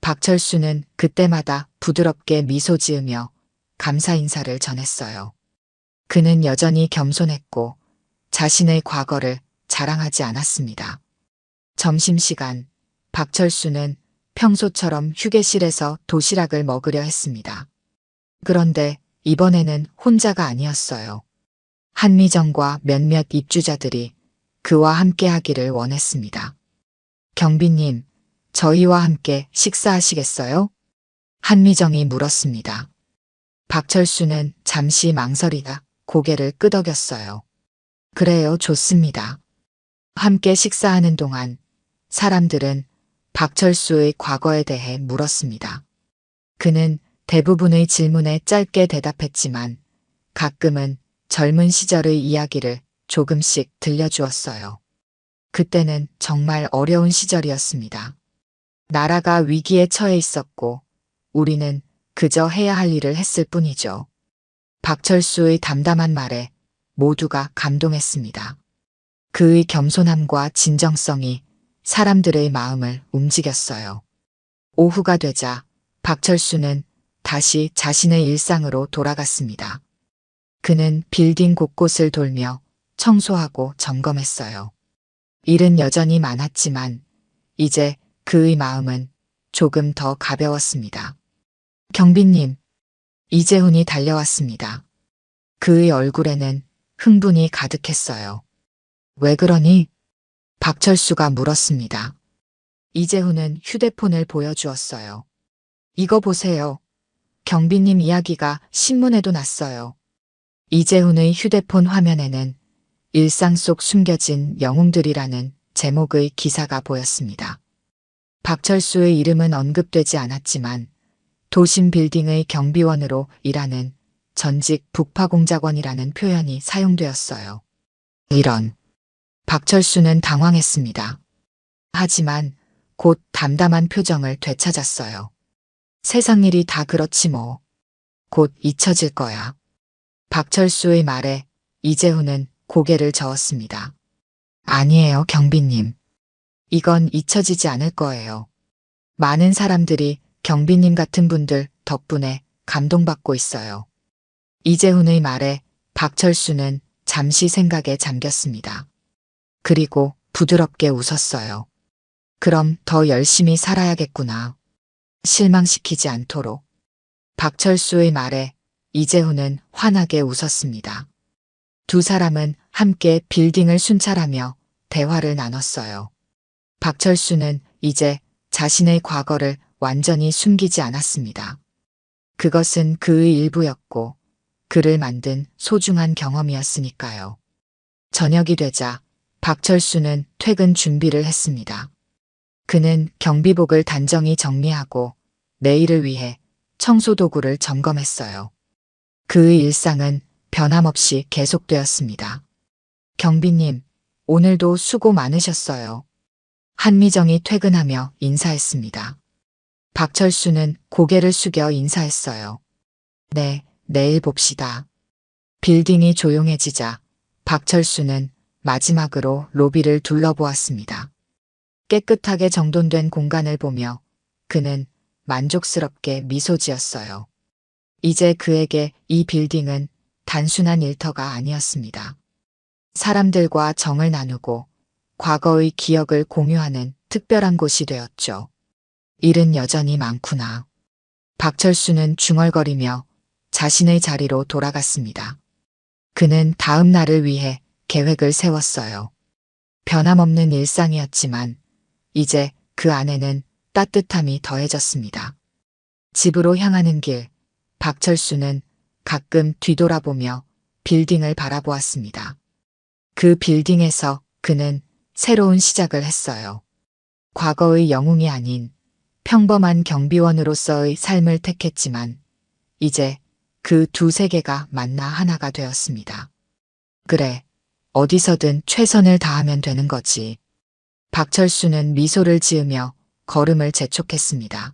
박철수는 그때마다 부드럽게 미소 지으며 감사 인사를 전했어요. 그는 여전히 겸손했고 자신의 과거를 자랑하지 않았습니다. 점심시간, 박철수는 평소처럼 휴게실에서 도시락을 먹으려 했습니다. 그런데 이번에는 혼자가 아니었어요. 한미정과 몇몇 입주자들이 그와 함께 하기를 원했습니다. 경비님, 저희와 함께 식사하시겠어요? 한미정이 물었습니다. 박철수는 잠시 망설이다 고개를 끄덕였어요. 그래요, 좋습니다. 함께 식사하는 동안 사람들은 박철수의 과거에 대해 물었습니다. 그는 대부분의 질문에 짧게 대답했지만 가끔은 젊은 시절의 이야기를 조금씩 들려주었어요. 그때는 정말 어려운 시절이었습니다. 나라가 위기에 처해 있었고 우리는 그저 해야 할 일을 했을 뿐이죠. 박철수의 담담한 말에 모두가 감동했습니다. 그의 겸손함과 진정성이 사람들의 마음을 움직였어요. 오후가 되자 박철수는 다시 자신의 일상으로 돌아갔습니다. 그는 빌딩 곳곳을 돌며 청소하고 점검했어요. 일은 여전히 많았지만 이제 그의 마음은 조금 더 가벼웠습니다. 경비님, 이재훈이 달려왔습니다. 그의 얼굴에는 흥분이 가득했어요. 왜 그러니? 박철수가 물었습니다. 이재훈은 휴대폰을 보여주었어요. 이거 보세요. 경비님 이야기가 신문에도 났어요. 이재훈의 휴대폰 화면에는 일상 속 숨겨진 영웅들이라는 제목의 기사가 보였습니다. 박철수의 이름은 언급되지 않았지만 도심 빌딩의 경비원으로 일하는 전직 북파공작원이라는 표현이 사용되었어요. 이런. 박철수는 당황했습니다. 하지만 곧 담담한 표정을 되찾았어요. 세상 일이 다 그렇지 뭐. 곧 잊혀질 거야. 박철수의 말에 이재훈은 고개를 저었습니다. 아니에요, 경비님. 이건 잊혀지지 않을 거예요. 많은 사람들이 경비님 같은 분들 덕분에 감동받고 있어요. 이재훈의 말에 박철수는 잠시 생각에 잠겼습니다. 그리고 부드럽게 웃었어요. 그럼 더 열심히 살아야겠구나. 실망시키지 않도록. 박철수의 말에 이재훈은 환하게 웃었습니다. 두 사람은 함께 빌딩을 순찰하며 대화를 나눴어요. 박철수는 이제 자신의 과거를 완전히 숨기지 않았습니다. 그것은 그의 일부였고 그를 만든 소중한 경험이었으니까요. 저녁이 되자 박철수는 퇴근 준비를 했습니다. 그는 경비복을 단정히 정리하고 내일을 위해 청소 도구를 점검했어요. 그의 일상은 변함없이 계속되었습니다. 경비님, 오늘도 수고 많으셨어요. 한미정이 퇴근하며 인사했습니다. 박철수는 고개를 숙여 인사했어요. 네, 내일 봅시다. 빌딩이 조용해지자 박철수는 마지막으로 로비를 둘러보았습니다. 깨끗하게 정돈된 공간을 보며 그는 만족스럽게 미소 지었어요. 이제 그에게 이 빌딩은 단순한 일터가 아니었습니다. 사람들과 정을 나누고 과거의 기억을 공유하는 특별한 곳이 되었죠. 일은 여전히 많구나. 박철수는 중얼거리며 자신의 자리로 돌아갔습니다. 그는 다음 날을 위해 계획을 세웠어요. 변함없는 일상이었지만 이제 그 안에는 따뜻함이 더해졌습니다. 집으로 향하는 길, 박철수는 가끔 뒤돌아보며 빌딩을 바라보았습니다. 그 빌딩에서 그는 새로운 시작을 했어요. 과거의 영웅이 아닌 평범한 경비원으로서의 삶을 택했지만 이제 그 두 세계가 만나 하나가 되었습니다. 그래, 어디서든 최선을 다하면 되는 거지. 박철수는 미소를 지으며 걸음을 재촉했습니다.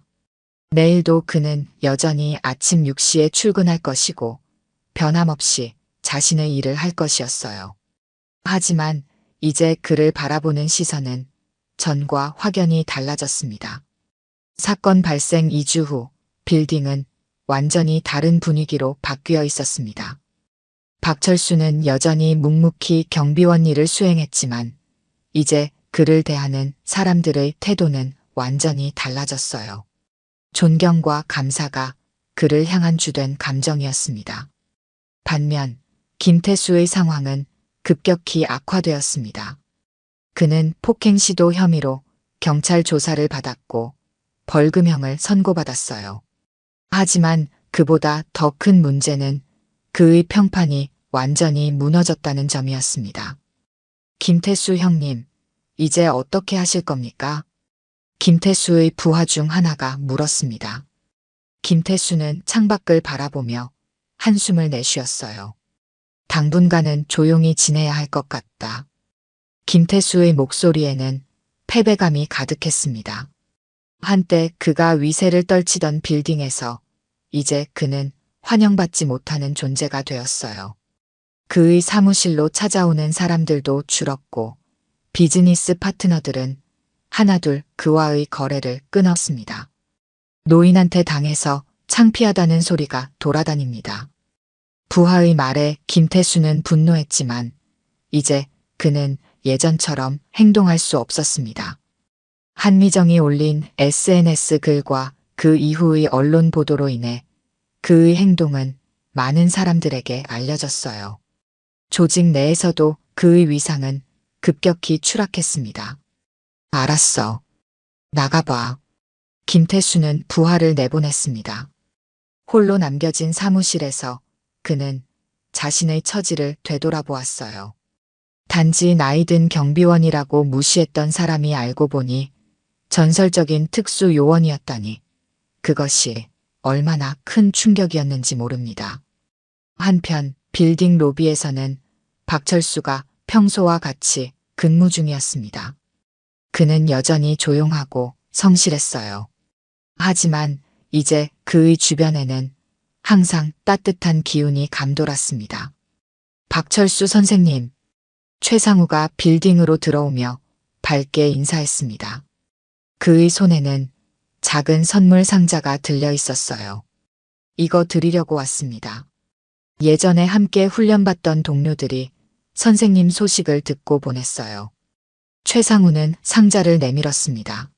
내일도 그는 여전히 아침 6시에 출근할 것이고 변함없이 자신의 일을 할 것이었어요. 하지만 이제 그를 바라보는 시선은 전과 확연히 달라졌습니다. 사건 발생 2주 후 빌딩은 완전히 다른 분위기로 바뀌어 있었습니다. 박철수는 여전히 묵묵히 경비원 일을 수행했지만 이제 그를 대하는 사람들의 태도는 완전히 달라졌어요. 존경과 감사가 그를 향한 주된 감정이었습니다. 반면 김태수의 상황은 급격히 악화되었습니다. 그는 폭행 시도 혐의로 경찰 조사를 받았고 벌금형을 선고받았어요. 하지만 그보다 더 큰 문제는 그의 평판이 완전히 무너졌다는 점이었습니다. 김태수 형님, 이제 어떻게 하실 겁니까? 김태수의 부하 중 하나가 물었습니다. 김태수는 창밖을 바라보며 한숨을 내쉬었어요. 당분간은 조용히 지내야 할 것 같다. 김태수의 목소리에는 패배감이 가득했습니다. 한때 그가 위세를 떨치던 빌딩에서 이제 그는 환영받지 못하는 존재가 되었어요. 그의 사무실로 찾아오는 사람들도 줄었고 비즈니스 파트너들은 하나둘 그와의 거래를 끊었습니다. 노인한테 당해서 창피하다는 소리가 돌아다닙니다. 부하의 말에 김태수는 분노했지만 이제 그는 예전처럼 행동할 수 없었습니다. 한미정이 올린 SNS 글과 그 이후의 언론 보도로 인해 그의 행동은 많은 사람들에게 알려졌어요. 조직 내에서도 그의 위상은 급격히 추락했습니다. 알았어. 나가봐. 김태수는 부하를 내보냈습니다. 홀로 남겨진 사무실에서 그는 자신의 처지를 되돌아보았어요. 단지 나이든 경비원이라고 무시했던 사람이 알고 보니 전설적인 특수 요원이었다니 그것이 얼마나 큰 충격이었는지 모릅니다. 한편 빌딩 로비에서는 박철수가 평소와 같이 근무 중이었습니다. 그는 여전히 조용하고 성실했어요. 하지만 이제 그의 주변에는 항상 따뜻한 기운이 감돌았습니다. 박철수 선생님, 최상우가 빌딩으로 들어오며 밝게 인사했습니다. 그의 손에는 작은 선물 상자가 들려 있었어요. 이거 드리려고 왔습니다. 예전에 함께 훈련받던 동료들이 선생님 소식을 듣고 보냈어요. 최상우는 상자를 내밀었습니다.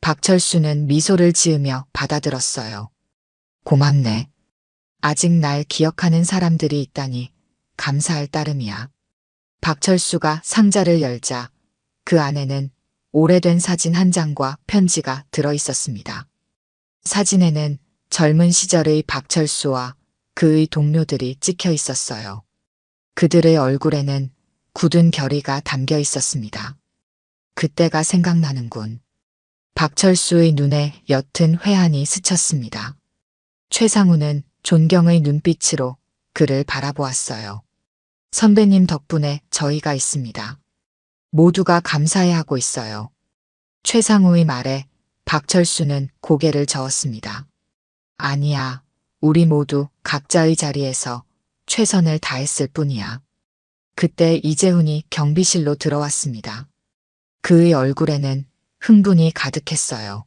박철수는 미소를 지으며 받아들었어요. 고맙네. 아직 날 기억하는 사람들이 있다니 감사할 따름이야. 박철수가 상자를 열자 그 안에는 오래된 사진 한 장과 편지가 들어 있었습니다. 사진에는 젊은 시절의 박철수와 그의 동료들이 찍혀 있었어요. 그들의 얼굴에는 굳은 결의가 담겨 있었습니다. 그때가 생각나는군. 박철수의 눈에 옅은 회한이 스쳤습니다. 최상우는 존경의 눈빛으로 그를 바라보았어요. 선배님 덕분에 저희가 있습니다. 모두가 감사해하고 있어요. 최상우의 말에 박철수는 고개를 저었습니다. 아니야, 우리 모두 각자의 자리에서 최선을 다했을 뿐이야. 그때 이재훈이 경비실로 들어왔습니다. 그의 얼굴에는 흥분이 가득했어요.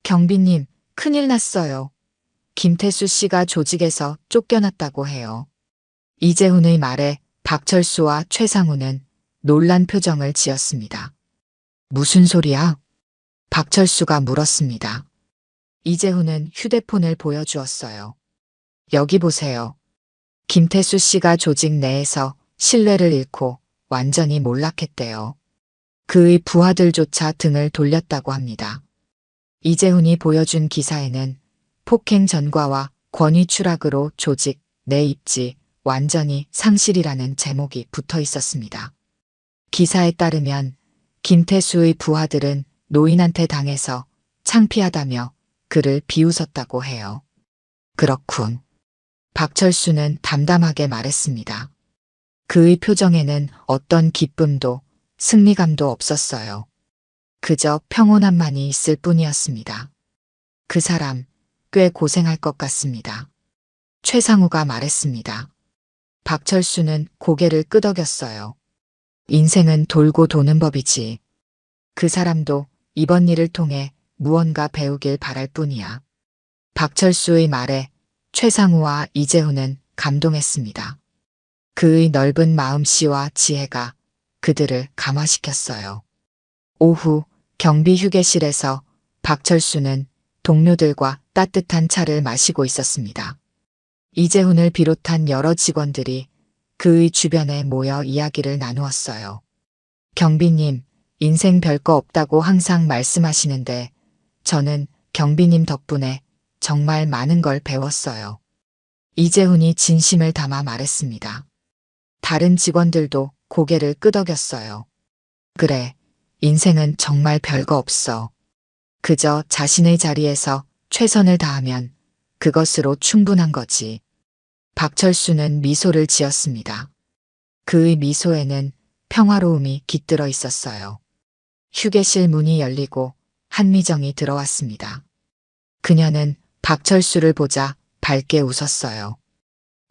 경비님, 큰일 났어요. 김태수 씨가 조직에서 쫓겨났다고 해요. 이재훈의 말에 박철수와 최상우는 놀란 표정을 지었습니다. 무슨 소리야? 박철수가 물었습니다. 이재훈은 휴대폰을 보여주었어요. 여기 보세요. 김태수 씨가 조직 내에서 신뢰를 잃고 완전히 몰락했대요. 그의 부하들조차 등을 돌렸다고 합니다. 이재훈이 보여준 기사에는 폭행 전과와 권위 추락으로 조직 내 입지 완전히 상실이라는 제목이 붙어 있었습니다. 기사에 따르면 김태수의 부하들은 노인한테 당해서 창피하다며 그를 비웃었다고 해요. 그렇군. 박철수는 담담하게 말했습니다. 그의 표정에는 어떤 기쁨도 승리감도 없었어요. 그저 평온함만이 있을 뿐이었습니다. 그 사람 꽤 고생할 것 같습니다. 최상우가 말했습니다. 박철수는 고개를 끄덕였어요. 인생은 돌고 도는 법이지. 그 사람도 이번 일을 통해 무언가 배우길 바랄 뿐이야. 박철수의 말에 최상우와 이재훈은 감동했습니다. 그의 넓은 마음씨와 지혜가 그들을 감화시켰어요. 오후 경비 휴게실에서 박철수는 동료들과 따뜻한 차를 마시고 있었습니다. 이재훈을 비롯한 여러 직원들이 그의 주변에 모여 이야기를 나누었어요. 경비님, 인생 별거 없다고 항상 말씀하시는데 저는 경비님 덕분에 정말 많은 걸 배웠어요. 이재훈이 진심을 담아 말했습니다. 다른 직원들도 고개를 끄덕였어요. 그래, 인생은 정말 별거 없어. 그저 자신의 자리에서 최선을 다하면 그것으로 충분한 거지. 박철수는 미소를 지었습니다. 그의 미소에는 평화로움이 깃들어 있었어요. 휴게실 문이 열리고 한미정이 들어왔습니다. 그녀는 박철수를 보자 밝게 웃었어요.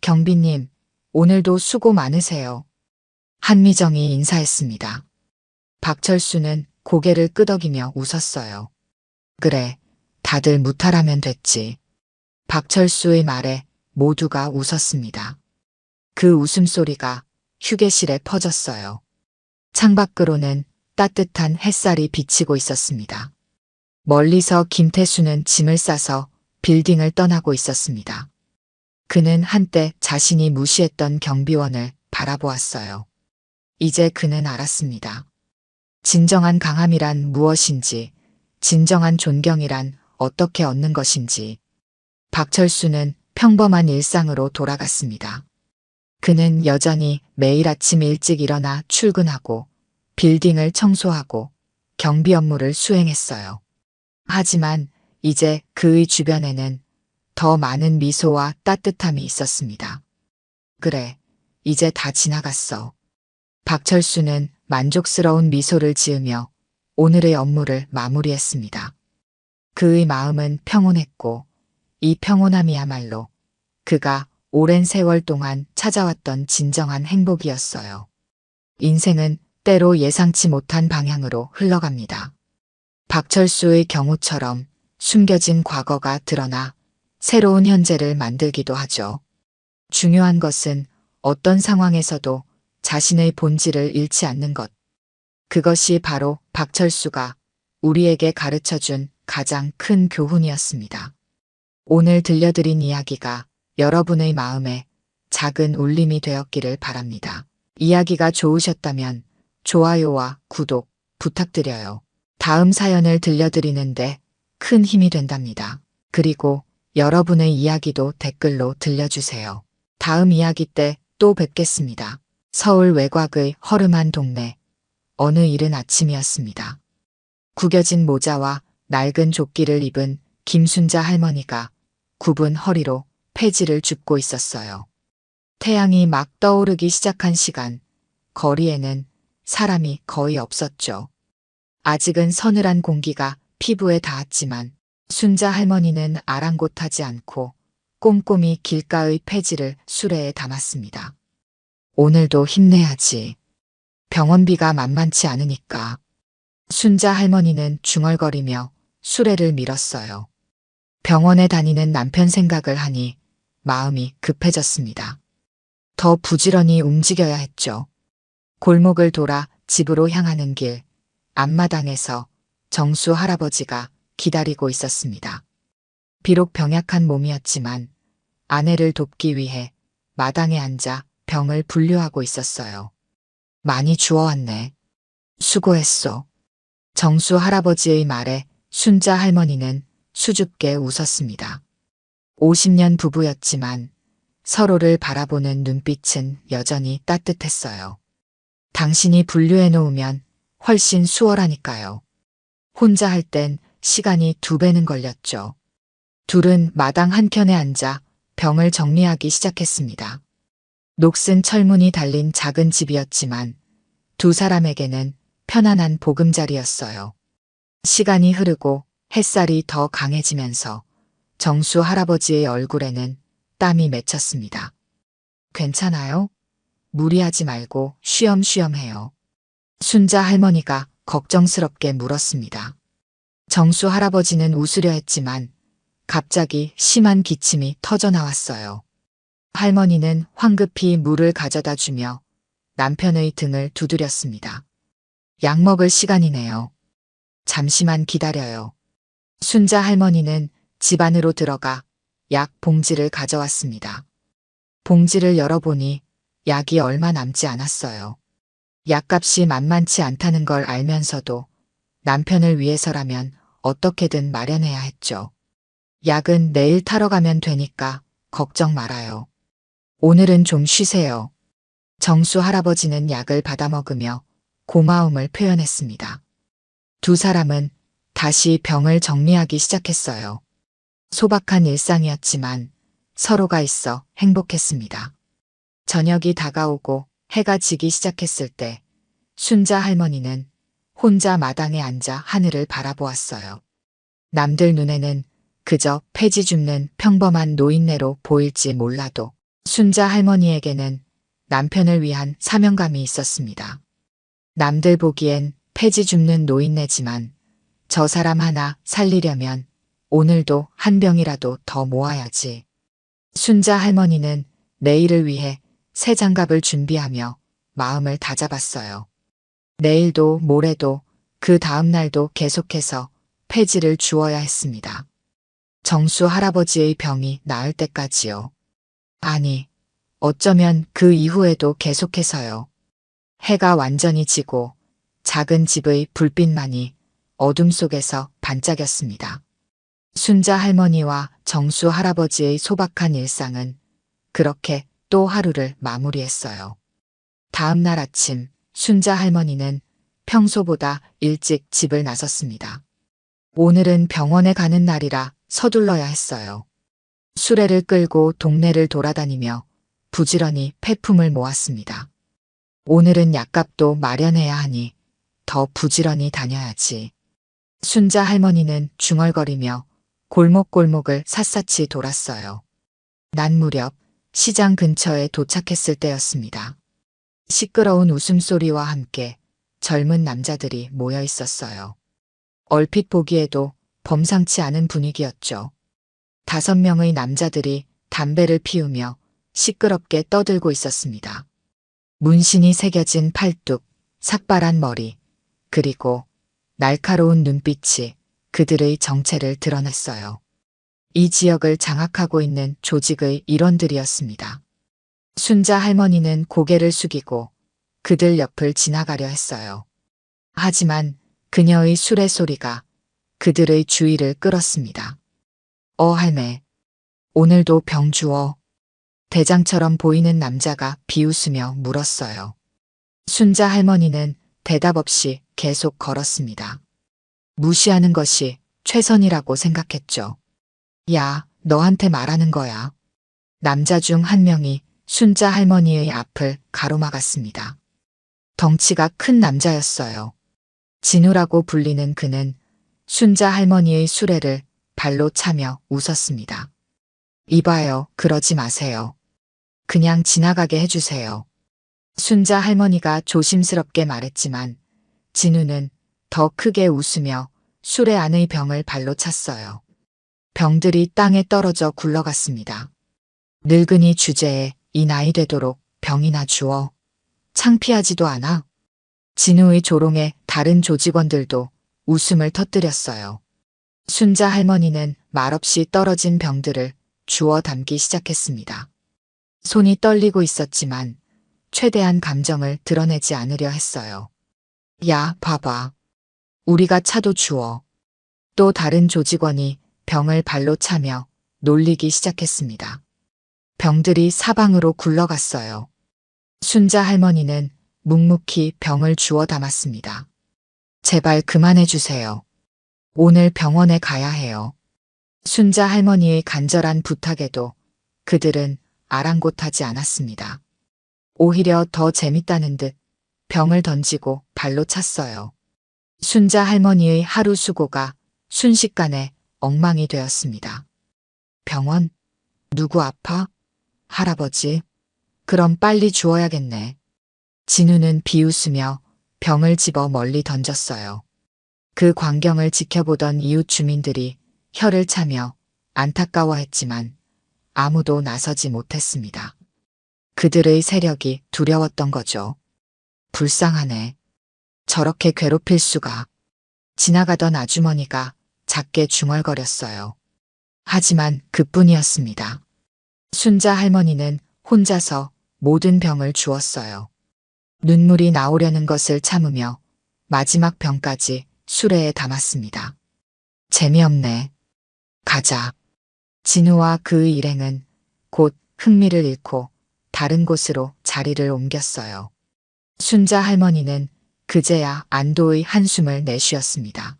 경비님, 오늘도 수고 많으세요. 한미정이 인사했습니다. 박철수는 고개를 끄덕이며 웃었어요. 그래, 다들 무탈하면 됐지. 박철수의 말에 모두가 웃었습니다. 그 웃음소리가 휴게실에 퍼졌어요. 창밖으로는 따뜻한 햇살이 비치고 있었습니다. 멀리서 김태수는 짐을 싸서 빌딩을 떠나고 있었습니다. 그는 한때 자신이 무시했던 경비원을 바라보았어요. 이제 그는 알았습니다. 진정한 강함이란 무엇인지, 진정한 존경이란 어떻게 얻는 것인지. 박철수는 평범한 일상으로 돌아갔습니다. 그는 여전히 매일 아침 일찍 일어나 출근하고 빌딩을 청소하고 경비 업무를 수행했어요. 하지만 이제 그의 주변에는 더 많은 미소와 따뜻함이 있었습니다. 그래, 이제 다 지나갔어. 박철수는 만족스러운 미소를 지으며 오늘의 업무를 마무리했습니다. 그의 마음은 평온했고 이 평온함이야말로 그가 오랜 세월 동안 찾아왔던 진정한 행복이었어요. 인생은 때로 예상치 못한 방향으로 흘러갑니다. 박철수의 경우처럼 숨겨진 과거가 드러나 새로운 현재를 만들기도 하죠. 중요한 것은 어떤 상황에서도 자신의 본질을 잃지 않는 것. 그것이 바로 박철수가 우리에게 가르쳐준 가장 큰 교훈이었습니다. 오늘 들려드린 이야기가 여러분의 마음에 작은 울림이 되었기를 바랍니다. 이야기가 좋으셨다면 좋아요와 구독 부탁드려요. 다음 사연을 들려드리는데 큰 힘이 된답니다. 그리고 여러분의 이야기도 댓글로 들려주세요. 다음 이야기 때 또 뵙겠습니다. 서울 외곽의 허름한 동네. 어느 이른 아침이었습니다. 구겨진 모자와 낡은 조끼를 입은 김순자 할머니가 굽은 허리로 폐지를 줍고 있었어요. 태양이 막 떠오르기 시작한 시간, 거리에는 사람이 거의 없었죠. 아직은 서늘한 공기가 피부에 닿았지만 순자 할머니는 아랑곳하지 않고 꼼꼼히 길가의 폐지를 수레에 담았습니다. 오늘도 힘내야지. 병원비가 만만치 않으니까. 순자 할머니는 중얼거리며 수레를 밀었어요. 병원에 다니는 남편 생각을 하니 마음이 급해졌습니다. 더 부지런히 움직여야 했죠. 골목을 돌아 집으로 향하는 길, 앞마당에서 정수 할아버지가 기다리고 있었습니다. 비록 병약한 몸이었지만 아내를 돕기 위해 마당에 앉아 병을 분류하고 있었어요. 많이 주워왔네. 수고했소. 정수 할아버지의 말에 순자 할머니는 수줍게 웃었습니다. 50년 부부였지만 서로를 바라보는 눈빛은 여전히 따뜻했어요. 당신이 분류해 놓으면 훨씬 수월하니까요. 혼자 할 땐 시간이 2배는 걸렸죠. 둘은 마당 한켠에 앉아 병을 정리하기 시작했습니다. 녹슨 철문이 달린 작은 집이었지만 두 사람에게는 편안한 보금자리였어요. 시간이 흐르고 햇살이 더 강해지면서 정수 할아버지의 얼굴에는 땀이 맺혔습니다. 괜찮아요? 무리하지 말고 쉬엄쉬엄 해요. 순자 할머니가 걱정스럽게 물었습니다. 정수 할아버지는 웃으려 했지만 갑자기 심한 기침이 터져 나왔어요. 할머니는 황급히 물을 가져다 주며 남편의 등을 두드렸습니다. 약 먹을 시간이네요. 잠시만 기다려요. 순자 할머니는 집 안으로 들어가 약 봉지를 가져왔습니다. 봉지를 열어보니 약이 얼마 남지 않았어요. 약값이 만만치 않다는 걸 알면서도 남편을 위해서라면 어떻게든 마련해야 했죠. 약은 내일 타러 가면 되니까 걱정 말아요. 오늘은 좀 쉬세요. 정수 할아버지는 약을 받아 먹으며 고마움을 표현했습니다. 두 사람은 다시 병을 정리하기 시작했어요. 소박한 일상이었지만 서로가 있어 행복했습니다. 저녁이 다가오고 해가 지기 시작했을 때 순자 할머니는 혼자 마당에 앉아 하늘을 바라보았어요. 남들 눈에는 그저 폐지 줍는 평범한 노인네로 보일지 몰라도 순자 할머니에게는 남편을 위한 사명감이 있었습니다. 남들 보기엔 폐지 줍는 노인네지만 저 사람 하나 살리려면 오늘도 한 병이라도 더 모아야지. 순자 할머니는 내일을 위해 새 장갑을 준비하며 마음을 다잡았어요. 내일도 모레도 그 다음 날도 계속해서 폐지를 주어야 했습니다. 정수 할아버지의 병이 나을 때까지요. 아니, 어쩌면 그 이후에도 계속해서요. 해가 완전히 지고 작은 집의 불빛만이 어둠 속에서 반짝였습니다. 순자 할머니와 정수 할아버지의 소박한 일상은 그렇게 또 하루를 마무리했어요. 다음 날 아침 순자 할머니는 평소보다 일찍 집을 나섰습니다. 오늘은 병원에 가는 날이라 서둘러야 했어요. 수레를 끌고 동네를 돌아다니며 부지런히 폐품을 모았습니다. 오늘은 약값도 마련해야 하니 더 부지런히 다녀야지. 순자 할머니는 중얼거리며 골목골목을 샅샅이 돌았어요. 낮 무렵 시장 근처에 도착했을 때였습니다. 시끄러운 웃음소리와 함께 젊은 남자들이 모여 있었어요. 얼핏 보기에도 범상치 않은 분위기였죠. 5명의 남자들이 담배를 피우며 시끄럽게 떠들고 있었습니다. 문신이 새겨진 팔뚝, 삭발한 머리, 그리고 날카로운 눈빛이 그들의 정체를 드러냈어요. 이 지역을 장악하고 있는 조직의 일원들이었습니다. 순자 할머니는 고개를 숙이고 그들 옆을 지나가려 했어요. 하지만 그녀의 수레 소리가 그들의 주의를 끌었습니다. 할매, 오늘도 병 주워. 대장처럼 보이는 남자가 비웃으며 물었어요. 순자 할머니는 대답 없이 계속 걸었습니다. 무시하는 것이 최선이라고 생각했죠. 야, 너한테 말하는 거야. 남자 중 한 명이 순자 할머니의 앞을 가로막았습니다. 덩치가 큰 남자였어요. 진우라고 불리는 그는 순자 할머니의 수레를 발로 차며 웃었습니다. 이봐요, 그러지 마세요. 그냥 지나가게 해주세요. 순자 할머니가 조심스럽게 말했지만 진우는 더 크게 웃으며 수레 안의 병을 발로 찼어요. 병들이 땅에 떨어져 굴러갔습니다. 늙은이 주제에 이 나이 되도록 병이나 주워. 창피하지도 않아? 진우의 조롱에 다른 조직원들도 웃음을 터뜨렸어요. 순자 할머니는 말없이 떨어진 병들을 주워 담기 시작했습니다. 손이 떨리고 있었지만 최대한 감정을 드러내지 않으려 했어요. 야, 봐봐. 우리가 차도 주워. 또 다른 조직원이 병을 발로 차며 놀리기 시작했습니다. 병들이 사방으로 굴러갔어요. 순자 할머니는 묵묵히 병을 주워 담았습니다. 제발 그만해 주세요. 오늘 병원에 가야 해요. 순자 할머니의 간절한 부탁에도 그들은 아랑곳하지 않았습니다. 오히려 더 재밌다는 듯 병을 던지고 발로 찼어요. 순자 할머니의 하루 수고가 순식간에 엉망이 되었습니다. 병원? 누구 아파? 할아버지? 그럼 빨리 주워야겠네. 진우는 비웃으며 병을 집어 멀리 던졌어요. 그 광경을 지켜보던 이웃 주민들이 혀를 차며 안타까워했지만 아무도 나서지 못했습니다. 그들의 세력이 두려웠던 거죠. 불쌍하네. 저렇게 괴롭힐 수가. 지나가던 아주머니가 작게 중얼거렸어요. 하지만 그뿐이었습니다. 순자 할머니는 혼자서 모든 병을 주었어요. 눈물이 나오려는 것을 참으며 마지막 병까지 수레에 담았습니다. 재미없네. 가자. 진우와 그의 일행은 곧 흥미를 잃고 다른 곳으로 자리를 옮겼어요. 순자 할머니는 그제야 안도의 한숨을 내쉬었습니다.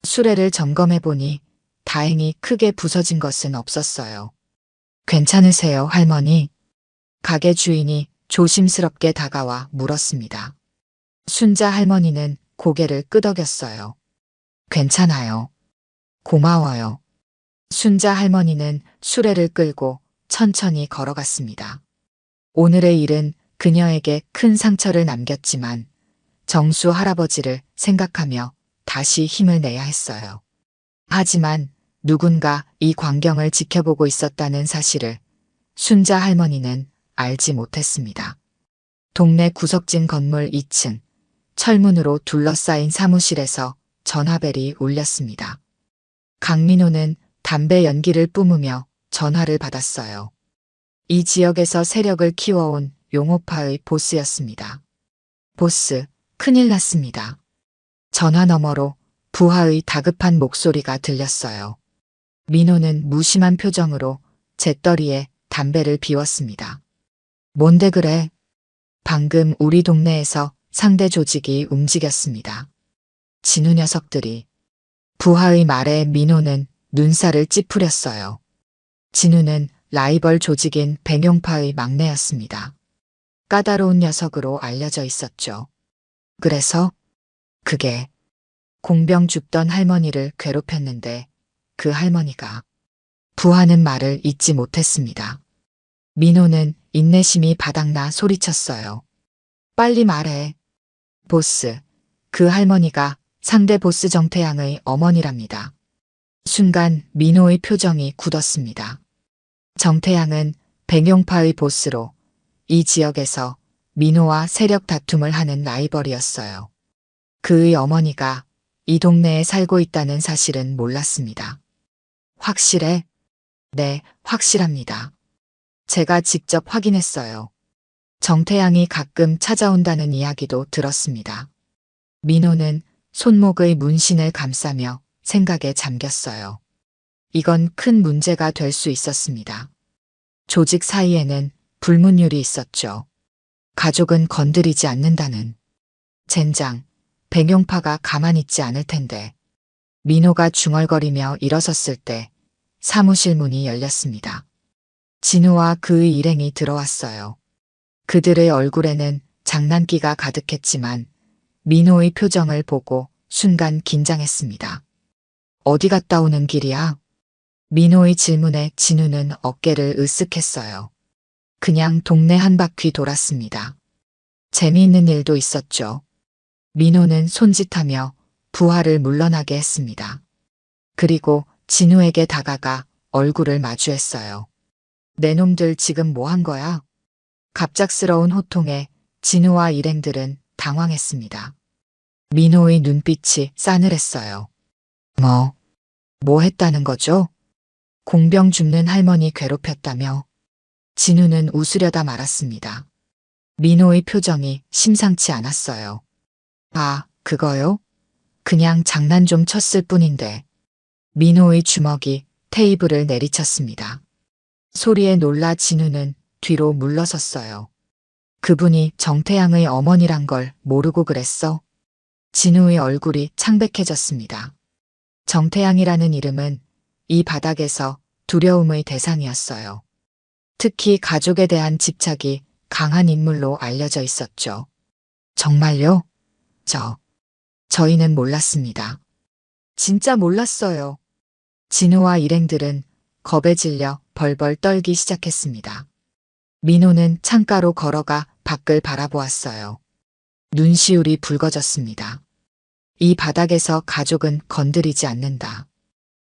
수레를 점검해 보니 다행히 크게 부서진 것은 없었어요. 괜찮으세요, 할머니? 가게 주인이 조심스럽게 다가와 물었습니다. 순자 할머니는 고개를 끄덕였어요. 괜찮아요. 고마워요. 순자 할머니는 수레를 끌고 천천히 걸어갔습니다. 오늘의 일은 그녀에게 큰 상처를 남겼지만 정수 할아버지를 생각하며 다시 힘을 내야 했어요. 하지만 누군가 이 광경을 지켜보고 있었다는 사실을 순자 할머니는 알지 못했습니다. 동네 구석진 건물 2층 철문으로 둘러싸인 사무실에서 전화벨이 울렸습니다. 강민호는 담배 연기를 뿜으며 전화를 받았어요. 이 지역에서 세력을 키워온 용호파의 보스였습니다. 보스, 큰일 났습니다. 전화 너머로 부하의 다급한 목소리가 들렸어요. 민호는 무심한 표정으로 재떨이에 담배를 비웠습니다. 뭔데 그래? 방금 우리 동네에서 상대 조직이 움직였습니다. 진우 녀석들이. 부하의 말에 민호는 눈살을 찌푸렸어요. 진우는 라이벌 조직인 백용파의 막내였습니다. 까다로운 녀석으로 알려져 있었죠. 그래서 그게 공병 죽던 할머니를 괴롭혔는데 그 할머니가 부하는 말을 잊지 못했습니다. 민호는 인내심이 바닥나 소리쳤어요. 빨리 말해. 보스, 그 할머니가 상대 보스 정태양의 어머니랍니다. 순간 민호의 표정이 굳었습니다. 정태양은 백용파의 보스로 이 지역에서 민호와 세력 다툼을 하는 라이벌이었어요. 그의 어머니가 이 동네에 살고 있다는 사실은 몰랐습니다. 확실해? 네, 확실합니다. 제가 직접 확인했어요. 정태양이 가끔 찾아온다는 이야기도 들었습니다. 민호는 손목의 문신을 감싸며 생각에 잠겼어요. 이건 큰 문제가 될 수 있었습니다. 조직 사이에는 불문율이 있었죠. 가족은 건드리지 않는다는. 젠장, 백용파가 가만히 있지 않을 텐데. 민호가 중얼거리며 일어섰을 때 사무실 문이 열렸습니다. 진우와 그의 일행이 들어왔어요. 그들의 얼굴에는 장난기가 가득했지만 민호의 표정을 보고 순간 긴장했습니다. 어디 갔다 오는 길이야? 민호의 질문에 진우는 어깨를 으쓱했어요. 그냥 동네 한 바퀴 돌았습니다. 재미있는 일도 있었죠. 민호는 손짓하며 부하를 물러나게 했습니다. 그리고 진우에게 다가가 얼굴을 마주했어요. 내 놈들 지금 뭐 한 거야? 갑작스러운 호통에 진우와 일행들은 당황했습니다. 민호의 눈빛이 싸늘했어요. 뭐 했다는 거죠? 공병 줍는 할머니 괴롭혔다며. 진우는 웃으려다 말았습니다. 민호의 표정이 심상치 않았어요. 아, 그거요? 그냥 장난 좀 쳤을 뿐인데. 민호의 주먹이 테이블을 내리쳤습니다. 소리에 놀라 진우는 뒤로 물러섰어요. 그분이 정태양의 어머니란 걸 모르고 그랬어? 진우의 얼굴이 창백해졌습니다. 정태양이라는 이름은 이 바닥에서 두려움의 대상이었어요. 특히 가족에 대한 집착이 강한 인물로 알려져 있었죠. 정말요? 저희는 몰랐습니다. 진짜 몰랐어요. 진우와 일행들은 겁에 질려 벌벌 떨기 시작했습니다. 민호는 창가로 걸어가 밖을 바라보았어요. 눈시울이 붉어졌습니다. 이 바닥에서 가족은 건드리지 않는다.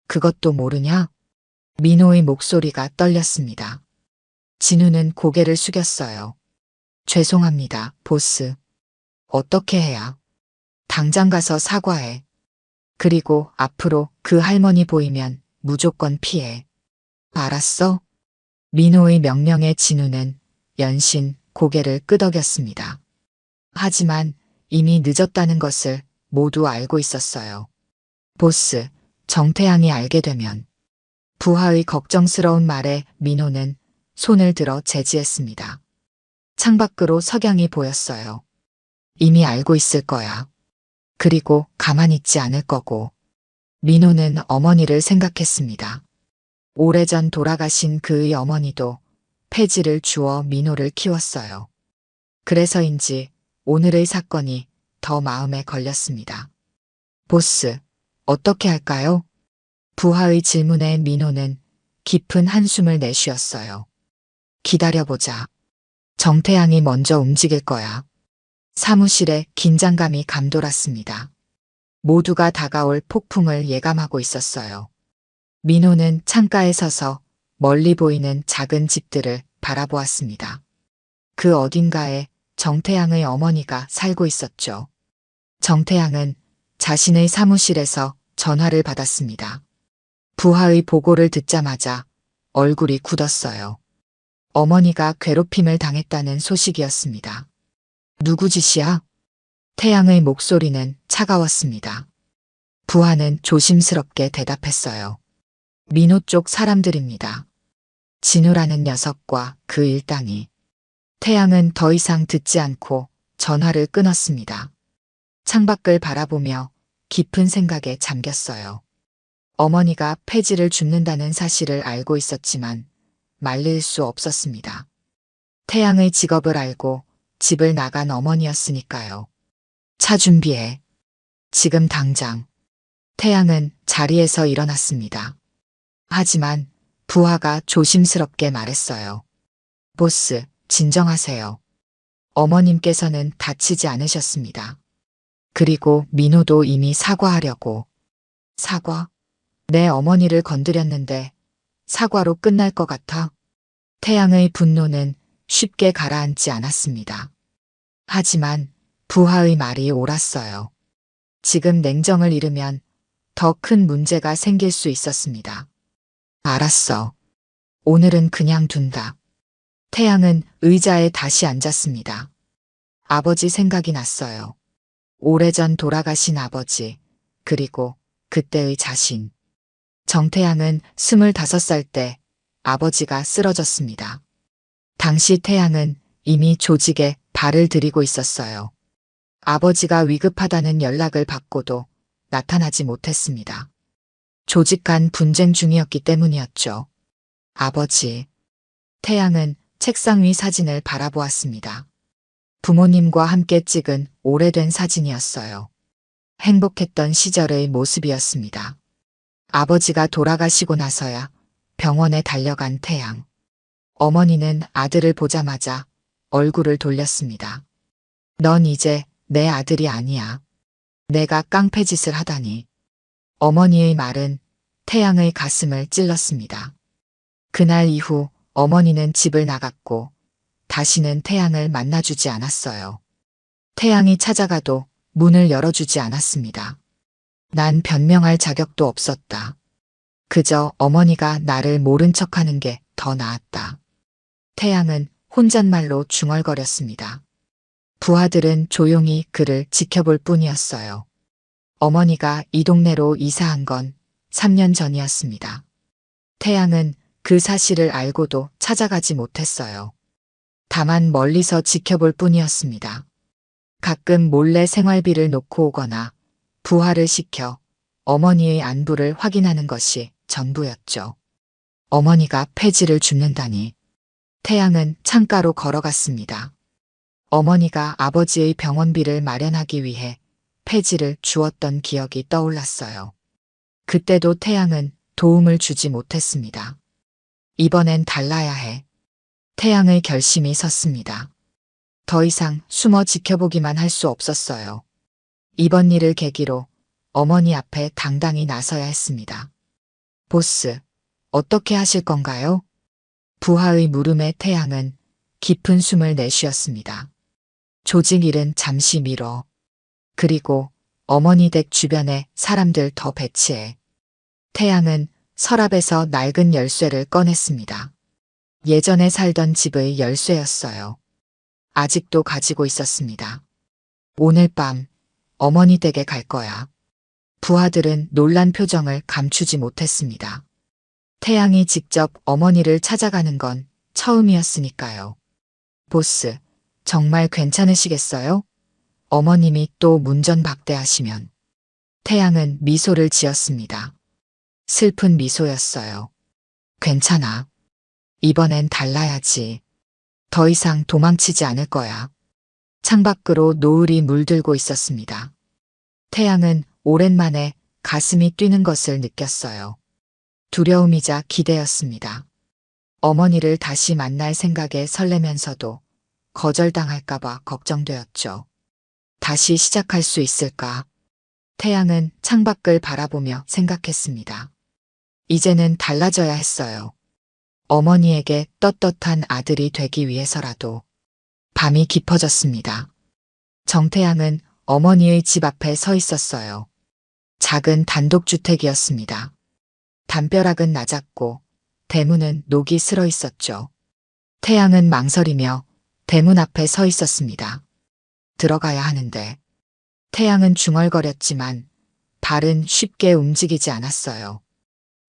그것도 모르냐? 민호의 목소리가 떨렸습니다. 진우는 고개를 숙였어요. 죄송합니다, 보스. 어떻게 해야? 당장 가서 사과해. 그리고 앞으로 그 할머니 보이면 무조건 피해. 알았어? 민호의 명령에 진우는 연신 고개를 끄덕였습니다. 하지만 이미 늦었다는 것을 모두 알고 있었어요. 보스, 정태양이 알게 되면. 부하의 걱정스러운 말에 민호는 손을 들어 제지했습니다. 창밖으로 석양이 보였어요. 이미 알고 있을 거야. 그리고 가만히 있지 않을 거고. 민호는 어머니를 생각했습니다. 오래전 돌아가신 그의 어머니도 폐지를 주어 민호를 키웠어요. 그래서인지 오늘의 사건이 더 마음에 걸렸습니다. 보스, 어떻게 할까요? 부하의 질문에 민호는 깊은 한숨을 내쉬었어요. 기다려보자. 정태양이 먼저 움직일 거야. 사무실에 긴장감이 감돌았습니다. 모두가 다가올 폭풍을 예감하고 있었어요. 민호는 창가에 서서 멀리 보이는 작은 집들을 바라보았습니다. 그 어딘가에 정태양의 어머니가 살고 있었죠. 정태양은 자신의 사무실에서 전화를 받았습니다. 부하의 보고를 듣자마자 얼굴이 굳었어요. 어머니가 괴롭힘을 당했다는 소식이었습니다. 누구 짓이야? 태양의 목소리는 차가웠습니다. 부하는 조심스럽게 대답했어요. 민호 쪽 사람들입니다. 진우라는 녀석과 그 일당이. 태양은 더 이상 듣지 않고 전화를 끊었습니다. 창밖을 바라보며 깊은 생각에 잠겼어요. 어머니가 폐지를 줍는다는 사실을 알고 있었지만 말릴 수 없었습니다. 태양의 직업을 알고 집을 나간 어머니였으니까요. 차 준비해. 지금 당장. 태양은 자리에서 일어났습니다. 하지만 부하가 조심스럽게 말했어요. 보스, 진정하세요. 어머님께서는 다치지 않으셨습니다. 그리고 민호도 이미 사과하려고. 사과? 내 어머니를 건드렸는데 사과로 끝날 것 같아? 태양의 분노는 쉽게 가라앉지 않았습니다. 하지만 부하의 말이 옳았어요. 지금 냉정을 잃으면 더 큰 문제가 생길 수 있었습니다. 알았어. 오늘은 그냥 둔다. 태양은 의자에 다시 앉았습니다. 아버지 생각이 났어요. 오래전 돌아가신 아버지, 그리고 그때의 자신. 정태양은 25살 때 아버지가 쓰러졌습니다. 당시 태양은 이미 조직에 발을 들이고 있었어요. 아버지가 위급하다는 연락을 받고도 나타나지 못했습니다. 조직 간 분쟁 중이었기 때문이었죠. 아버지. 태양은 책상 위 사진을 바라보았습니다. 부모님과 함께 찍은 오래된 사진이었어요. 행복했던 시절의 모습이었습니다. 아버지가 돌아가시고 나서야 병원에 달려간 태양. 어머니는 아들을 보자마자 얼굴을 돌렸습니다. 넌 이제 내 아들이 아니야. 내가 깡패짓을 하다니. 어머니의 말은 태양의 가슴을 찔렀습니다. 그날 이후 어머니는 집을 나갔고 다시는 태양을 만나주지 않았어요. 태양이 찾아가도 문을 열어주지 않았습니다. 난 변명할 자격도 없었다. 그저 어머니가 나를 모른 척하는 게 더 나았다. 태양은 혼잣말로 중얼거렸습니다. 부하들은 조용히 그를 지켜볼 뿐이었어요. 어머니가 이 동네로 이사한 건 3년 전이었습니다. 태양은 그 사실을 알고도 찾아가지 못했어요. 다만 멀리서 지켜볼 뿐이었습니다. 가끔 몰래 생활비를 놓고 오거나 부하를 시켜 어머니의 안부를 확인하는 것이 전부였죠. 어머니가 폐지를 줍는다니. 태양은 창가로 걸어갔습니다. 어머니가 아버지의 병원비를 마련하기 위해 폐지를 주었던 기억이 떠올랐어요. 그때도 태양은 도움을 주지 못했습니다. 이번엔 달라야 해. 태양의 결심이 섰습니다. 더 이상 숨어 지켜보기만 할 수 없었어요. 이번 일을 계기로 어머니 앞에 당당히 나서야 했습니다. 보스, 어떻게 하실 건가요? 부하의 물음에 태양은 깊은 숨을 내쉬었습니다. 조직 일은 잠시 미뤄. 그리고 어머니 댁 주변에 사람들 더 배치해. 태양은 서랍에서 낡은 열쇠를 꺼냈습니다. 예전에 살던 집의 열쇠였어요. 아직도 가지고 있었습니다. 오늘 밤 어머니 댁에 갈 거야. 부하들은 놀란 표정을 감추지 못했습니다. 태양이 직접 어머니를 찾아가는 건 처음이었으니까요. 보스, 정말 괜찮으시겠어요? 어머님이 또 문전박대하시면. 태양은 미소를 지었습니다. 슬픈 미소였어요. 괜찮아. 이번엔 달라야지. 더 이상 도망치지 않을 거야. 창밖으로 노을이 물들고 있었습니다. 태양은 오랜만에 가슴이 뛰는 것을 느꼈어요. 두려움이자 기대였습니다. 어머니를 다시 만날 생각에 설레면서도 거절당할까봐 걱정되었죠. 다시 시작할 수 있을까? 태양은 창밖을 바라보며 생각했습니다. 이제는 달라져야 했어요. 어머니에게 떳떳한 아들이 되기 위해서라도. 밤이 깊어졌습니다. 정태양은 어머니의 집 앞에 서 있었어요. 작은 단독주택이었습니다. 담벼락은 낮았고 대문은 녹이 슬어 있었죠. 태양은 망설이며 대문 앞에 서 있었습니다. 들어가야 하는데. 태양은 중얼거렸지만 발은 쉽게 움직이지 않았어요.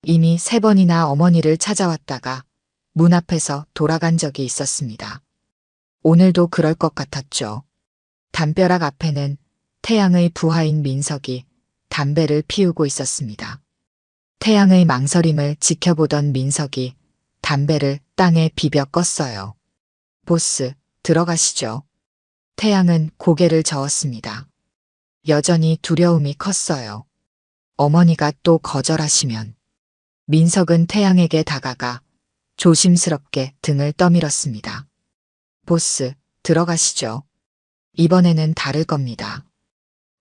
이미 3번이나 어머니를 찾아왔다가 문 앞에서 돌아간 적이 있었습니다. 오늘도 그럴 것 같았죠. 담벼락 앞에는 태양의 부하인 민석이 담배를 피우고 있었습니다. 태양의 망설임을 지켜보던 민석이 담배를 땅에 비벼 껐어요. 보스, 들어가시죠. 태양은 고개를 저었습니다. 여전히 두려움이 컸어요. 어머니가 또 거절하시면. 민석은 태양에게 다가가 조심스럽게 등을 떠밀었습니다. 보스, 들어가시죠. 이번에는 다를 겁니다.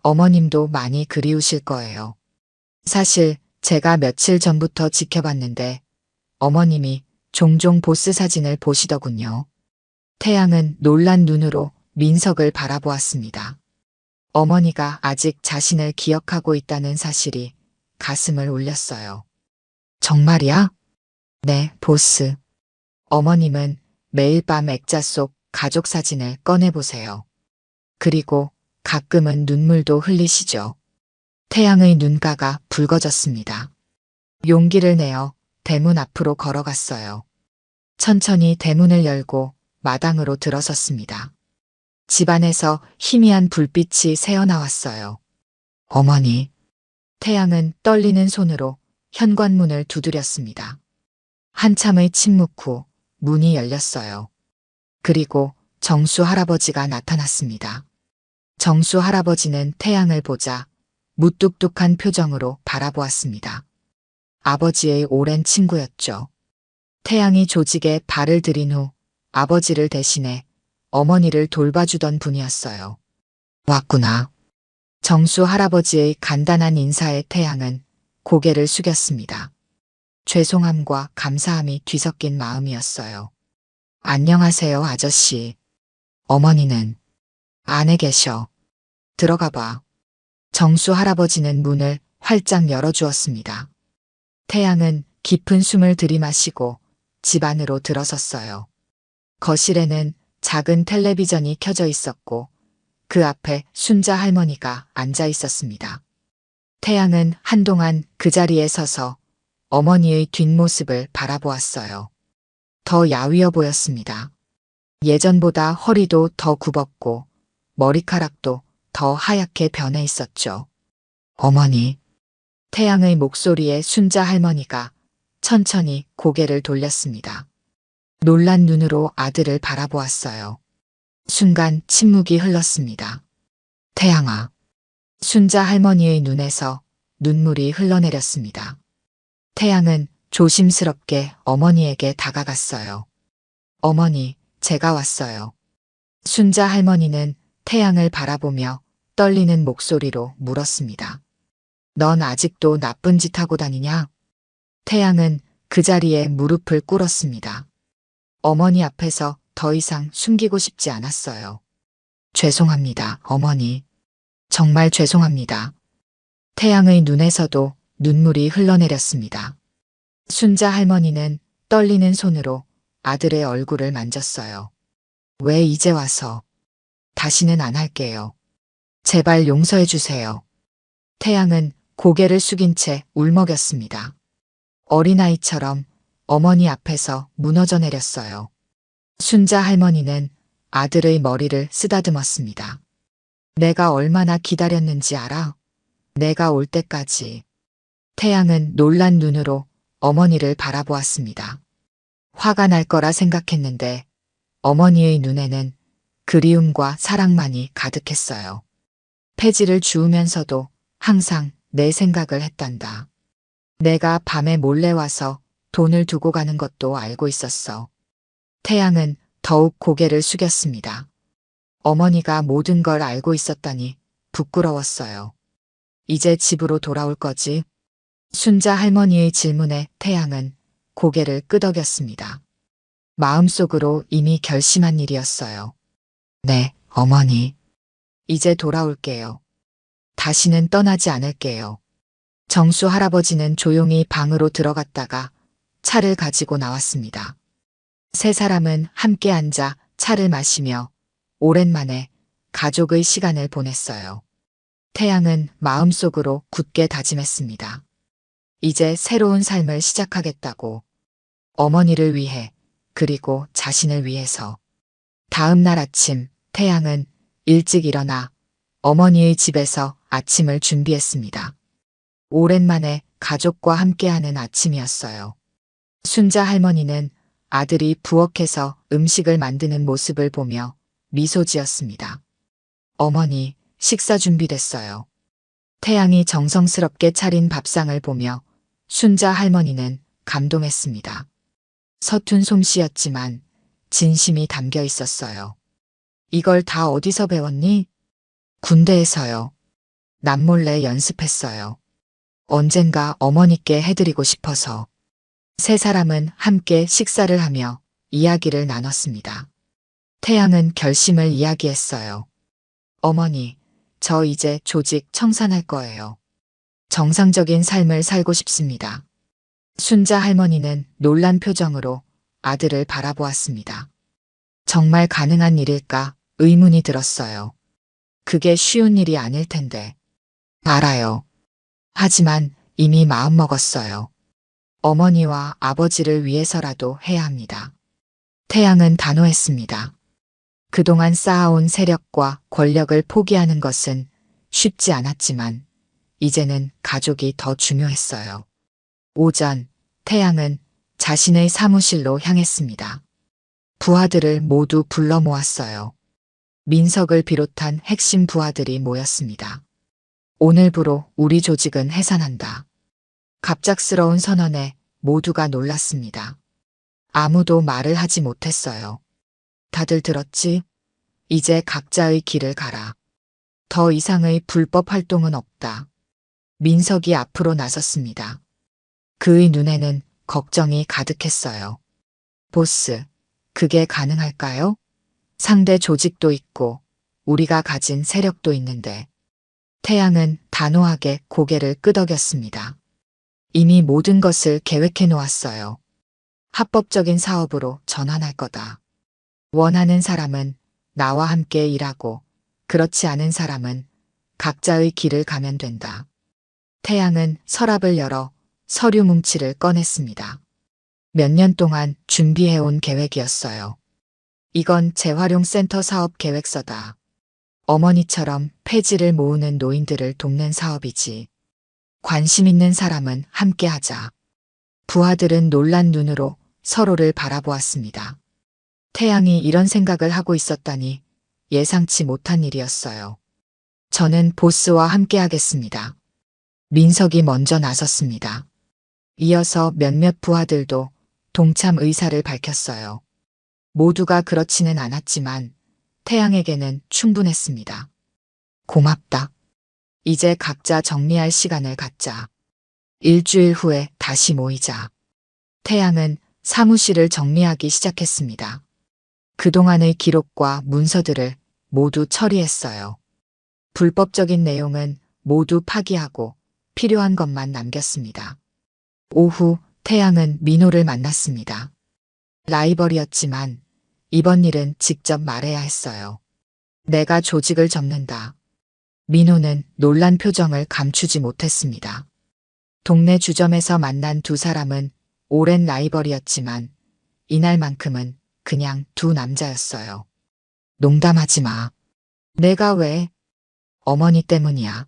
어머님도 많이 그리우실 거예요. 사실 제가 며칠 전부터 지켜봤는데 어머님이 종종 보스 사진을 보시더군요. 태양은 놀란 눈으로 민석을 바라보았습니다. 어머니가 아직 자신을 기억하고 있다는 사실이 가슴을 울렸어요. 정말이야? 네, 보스. 어머님은 매일 밤 액자 속 가족 사진을 꺼내보세요. 그리고 가끔은 눈물도 흘리시죠. 태양의 눈가가 붉어졌습니다. 용기를 내어 대문 앞으로 걸어갔어요. 천천히 대문을 열고 마당으로 들어섰습니다. 집안에서 희미한 불빛이 새어나왔어요. 어머니. 태양은 떨리는 손으로 현관문을 두드렸습니다. 한참의 침묵 후 문이 열렸어요. 그리고 정수 할아버지가 나타났습니다. 정수 할아버지는 태양을 보자 무뚝뚝한 표정으로 바라보았습니다. 아버지의 오랜 친구였죠. 태양이 조직에 발을 들인 후 아버지를 대신해 어머니를 돌봐주던 분이었어요. 왔구나. 정수 할아버지의 간단한 인사에 태양은 고개를 숙였습니다. 죄송함과 감사함이 뒤섞인 마음이었어요. 안녕하세요, 아저씨. 어머니는 안에 계셔. 들어가 봐. 정수 할아버지는 문을 활짝 열어주었습니다. 태양은 깊은 숨을 들이마시고 집 안으로 들어섰어요. 거실에는 작은 텔레비전이 켜져 있었고 그 앞에 순자 할머니가 앉아 있었습니다. 태양은 한동안 그 자리에 서서 어머니의 뒷모습을 바라보았어요. 더 야위어 보였습니다. 예전보다 허리도 더 굽었고 머리카락도 더 하얗게 변해 있었죠. 어머니. 태양의 목소리에 순자 할머니가 천천히 고개를 돌렸습니다. 놀란 눈으로 아들을 바라보았어요. 순간 침묵이 흘렀습니다. 태양아. 순자 할머니의 눈에서 눈물이 흘러내렸습니다. 태양은 조심스럽게 어머니에게 다가갔어요. 어머니, 제가 왔어요. 순자 할머니는 태양을 바라보며 떨리는 목소리로 물었습니다. 넌 아직도 나쁜 짓 하고 다니냐? 태양은 그 자리에 무릎을 꿇었습니다. 어머니 앞에서 더 이상 숨기고 싶지 않았어요. 죄송합니다, 어머니. 정말 죄송합니다. 태양의 눈에서도 눈물이 흘러내렸습니다. 순자 할머니는 떨리는 손으로 아들의 얼굴을 만졌어요. 왜 이제 와서? 다시는 안 할게요. 제발 용서해 주세요. 태양은 고개를 숙인 채 울먹였습니다. 어린아이처럼 어머니 앞에서 무너져 내렸어요. 순자 할머니는 아들의 머리를 쓰다듬었습니다. 내가 얼마나 기다렸는지 알아? 내가 올 때까지. 태양은 놀란 눈으로 어머니를 바라보았습니다. 화가 날 거라 생각했는데 어머니의 눈에는 그리움과 사랑만이 가득했어요. 폐지를 주우면서도 항상 내 생각을 했단다. 내가 밤에 몰래 와서 돈을 두고 가는 것도 알고 있었어. 태양은 더욱 고개를 숙였습니다. 어머니가 모든 걸 알고 있었다니 부끄러웠어요. 이제 집으로 돌아올 거지? 순자 할머니의 질문에 태양은 고개를 끄덕였습니다. 마음속으로 이미 결심한 일이었어요. 네, 어머니. 이제 돌아올게요. 다시는 떠나지 않을게요. 정수 할아버지는 조용히 방으로 들어갔다가 차를 가지고 나왔습니다. 세 사람은 함께 앉아 차를 마시며 오랜만에 가족의 시간을 보냈어요. 태양은 마음속으로 굳게 다짐했습니다. 이제 새로운 삶을 시작하겠다고. 어머니를 위해, 그리고 자신을 위해서. 다음 날 아침, 태양은 일찍 일어나 어머니의 집에서 아침을 준비했습니다. 오랜만에 가족과 함께하는 아침이었어요. 순자 할머니는 아들이 부엌에서 음식을 만드는 모습을 보며 미소 지었습니다. 어머니, 식사 준비됐어요. 태양이 정성스럽게 차린 밥상을 보며 순자 할머니는 감동했습니다. 서툰 솜씨였지만 진심이 담겨 있었어요. 이걸 다 어디서 배웠니? 군대에서요. 남몰래 연습했어요. 언젠가 어머니께 해드리고 싶어서. 세 사람은 함께 식사를 하며 이야기를 나눴습니다. 태양은 결심을 이야기했어요. 어머니, 저 이제 조직 청산할 거예요. 정상적인 삶을 살고 싶습니다. 순자 할머니는 놀란 표정으로 아들을 바라보았습니다. 정말 가능한 일일까 의문이 들었어요. 그게 쉬운 일이 아닐 텐데. 알아요. 하지만 이미 마음먹었어요. 어머니와 아버지를 위해서라도 해야 합니다. 태양은 단호했습니다. 그동안 쌓아온 세력과 권력을 포기하는 것은 쉽지 않았지만 이제는 가족이 더 중요했어요. 오전, 태양은 자신의 사무실로 향했습니다. 부하들을 모두 불러 모았어요. 민석을 비롯한 핵심 부하들이 모였습니다. 오늘부로 우리 조직은 해산한다. 갑작스러운 선언에 모두가 놀랐습니다. 아무도 말을 하지 못했어요. 다들 들었지? 이제 각자의 길을 가라. 더 이상의 불법 활동은 없다. 민석이 앞으로 나섰습니다. 그의 눈에는 걱정이 가득했어요. 보스, 그게 가능할까요? 상대 조직도 있고 우리가 가진 세력도 있는데. 태양은 단호하게 고개를 끄덕였습니다. 이미 모든 것을 계획해 놓았어요. 합법적인 사업으로 전환할 거다. 원하는 사람은 나와 함께 일하고 그렇지 않은 사람은 각자의 길을 가면 된다. 태양은 서랍을 열어 서류 뭉치를 꺼냈습니다. 몇 년 동안 준비해온 계획이었어요. 이건 재활용센터 사업 계획서다. 어머니처럼 폐지를 모으는 노인들을 돕는 사업이지. 관심 있는 사람은 함께 하자. 부하들은 놀란 눈으로 서로를 바라보았습니다. 태양이 이런 생각을 하고 있었다니 예상치 못한 일이었어요. 저는 보스와 함께 하겠습니다. 민석이 먼저 나섰습니다. 이어서 몇몇 부하들도 동참 의사를 밝혔어요. 모두가 그렇지는 않았지만 태양에게는 충분했습니다. 고맙다. 이제 각자 정리할 시간을 갖자. 일주일 후에 다시 모이자. 태양은 사무실을 정리하기 시작했습니다. 그동안의 기록과 문서들을 모두 처리했어요. 불법적인 내용은 모두 파기하고 필요한 것만 남겼습니다. 오후 태양은 민호를 만났습니다. 라이벌이었지만 이번 일은 직접 말해야 했어요. 내가 조직을 접는다. 민호는 놀란 표정을 감추지 못했습니다. 동네 주점에서 만난 두 사람은 오랜 라이벌이었지만 이날만큼은 그냥 두 남자였어요. 농담하지 마. 내가 왜? 어머니 때문이야.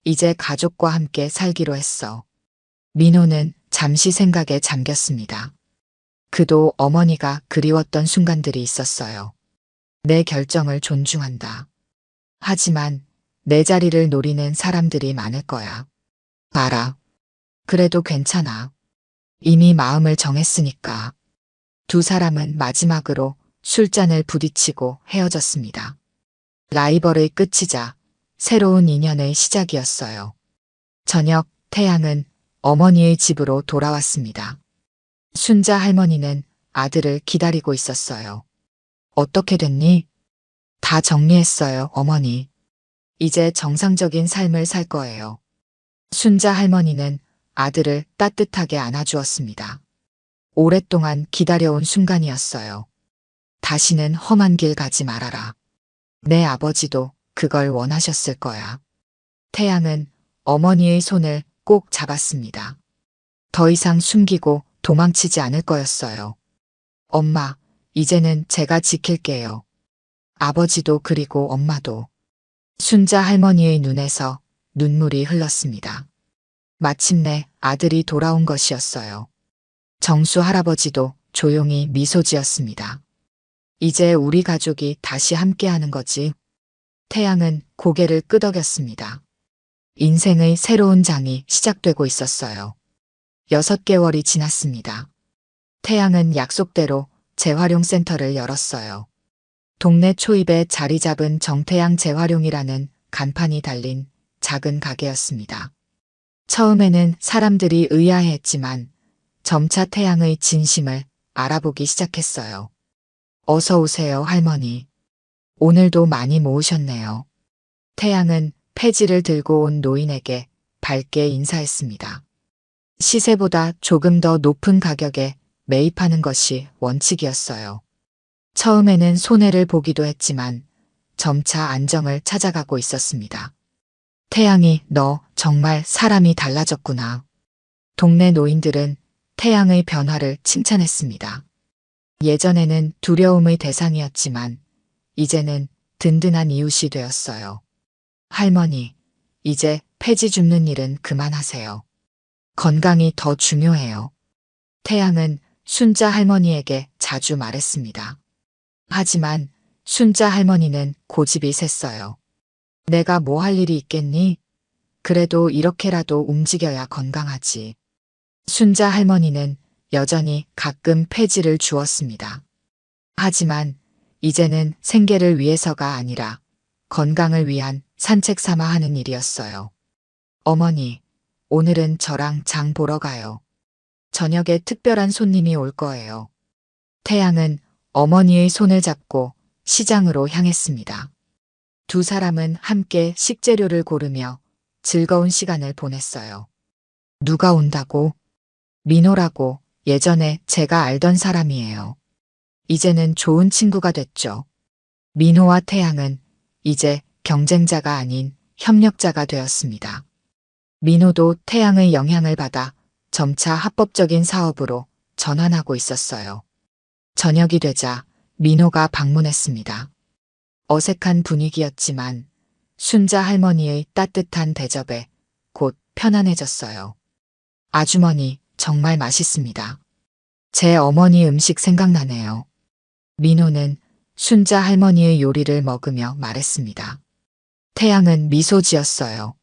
이제 가족과 함께 살기로 했어. 민호는 잠시 생각에 잠겼습니다. 그도 어머니가 그리웠던 순간들이 있었어요. 내 결정을 존중한다. 하지만 내 자리를 노리는 사람들이 많을 거야. 알아. 그래도 괜찮아. 이미 마음을 정했으니까. 두 사람은 마지막으로 술잔을 부딪히고 헤어졌습니다. 라이벌의 끝이자 새로운 인연의 시작이었어요. 저녁 태양은 어머니의 집으로 돌아왔습니다. 순자 할머니는 아들을 기다리고 있었어요. 어떻게 됐니? 다 정리했어요, 어머니. 이제 정상적인 삶을 살 거예요. 순자 할머니는 아들을 따뜻하게 안아주었습니다. 오랫동안 기다려온 순간이었어요. 다시는 험한 길 가지 말아라. 내 아버지도 그걸 원하셨을 거야. 태양은 어머니의 손을 꼭 잡았습니다. 더 이상 숨기고 도망치지 않을 거였어요. 엄마, 이제는 제가 지킬게요. 아버지도 그리고 엄마도. 순자 할머니의 눈에서 눈물이 흘렀습니다. 마침내 아들이 돌아온 것이었어요. 정수 할아버지도 조용히 미소 지었습니다. 이제 우리 가족이 다시 함께하는 거지. 태양은 고개를 끄덕였습니다. 인생의 새로운 장이 시작되고 있었어요. 6개월이 지났습니다. 태양은 약속대로 재활용센터를 열었어요. 동네 초입에 자리 잡은 정태양 재활용이라는 간판이 달린 작은 가게였습니다. 처음에는 사람들이 의아해했지만 점차 태양의 진심을 알아보기 시작했어요. 어서 오세요, 할머니. 오늘도 많이 모으셨네요. 태양은 폐지를 들고 온 노인에게 밝게 인사했습니다. 시세보다 조금 더 높은 가격에 매입하는 것이 원칙이었어요. 처음에는 손해를 보기도 했지만 점차 안정을 찾아가고 있었습니다. 태양이 너 정말 사람이 달라졌구나. 동네 노인들은 태양의 변화를 칭찬했습니다. 예전에는 두려움의 대상이었지만 이제는 든든한 이웃이 되었어요. 할머니, 이제 폐지 줍는 일은 그만하세요. 건강이 더 중요해요. 태양은 순자 할머니에게 자주 말했습니다. 하지만 순자 할머니는 고집이 셌어요. 내가 뭐 할 일이 있겠니? 그래도 이렇게라도 움직여야 건강하지. 순자 할머니는 여전히 가끔 폐지를 주었습니다. 하지만 이제는 생계를 위해서가 아니라 건강을 위한 산책 삼아 하는 일이었어요. 어머니, 오늘은 저랑 장 보러 가요. 저녁에 특별한 손님이 올 거예요. 태양은 어머니의 손을 잡고 시장으로 향했습니다. 두 사람은 함께 식재료를 고르며 즐거운 시간을 보냈어요. 누가 온다고? 민호라고 예전에 제가 알던 사람이에요. 이제는 좋은 친구가 됐죠. 민호와 태양은 이제 경쟁자가 아닌 협력자가 되었습니다. 민호도 태양의 영향을 받아 점차 합법적인 사업으로 전환하고 있었어요. 저녁이 되자 민호가 방문했습니다. 어색한 분위기였지만 순자 할머니의 따뜻한 대접에 곧 편안해졌어요. 아주머니, 정말 맛있습니다. 제 어머니 음식 생각나네요. 민호는 순자 할머니의 요리를 먹으며 말했습니다. 태양은 미소 지었어요.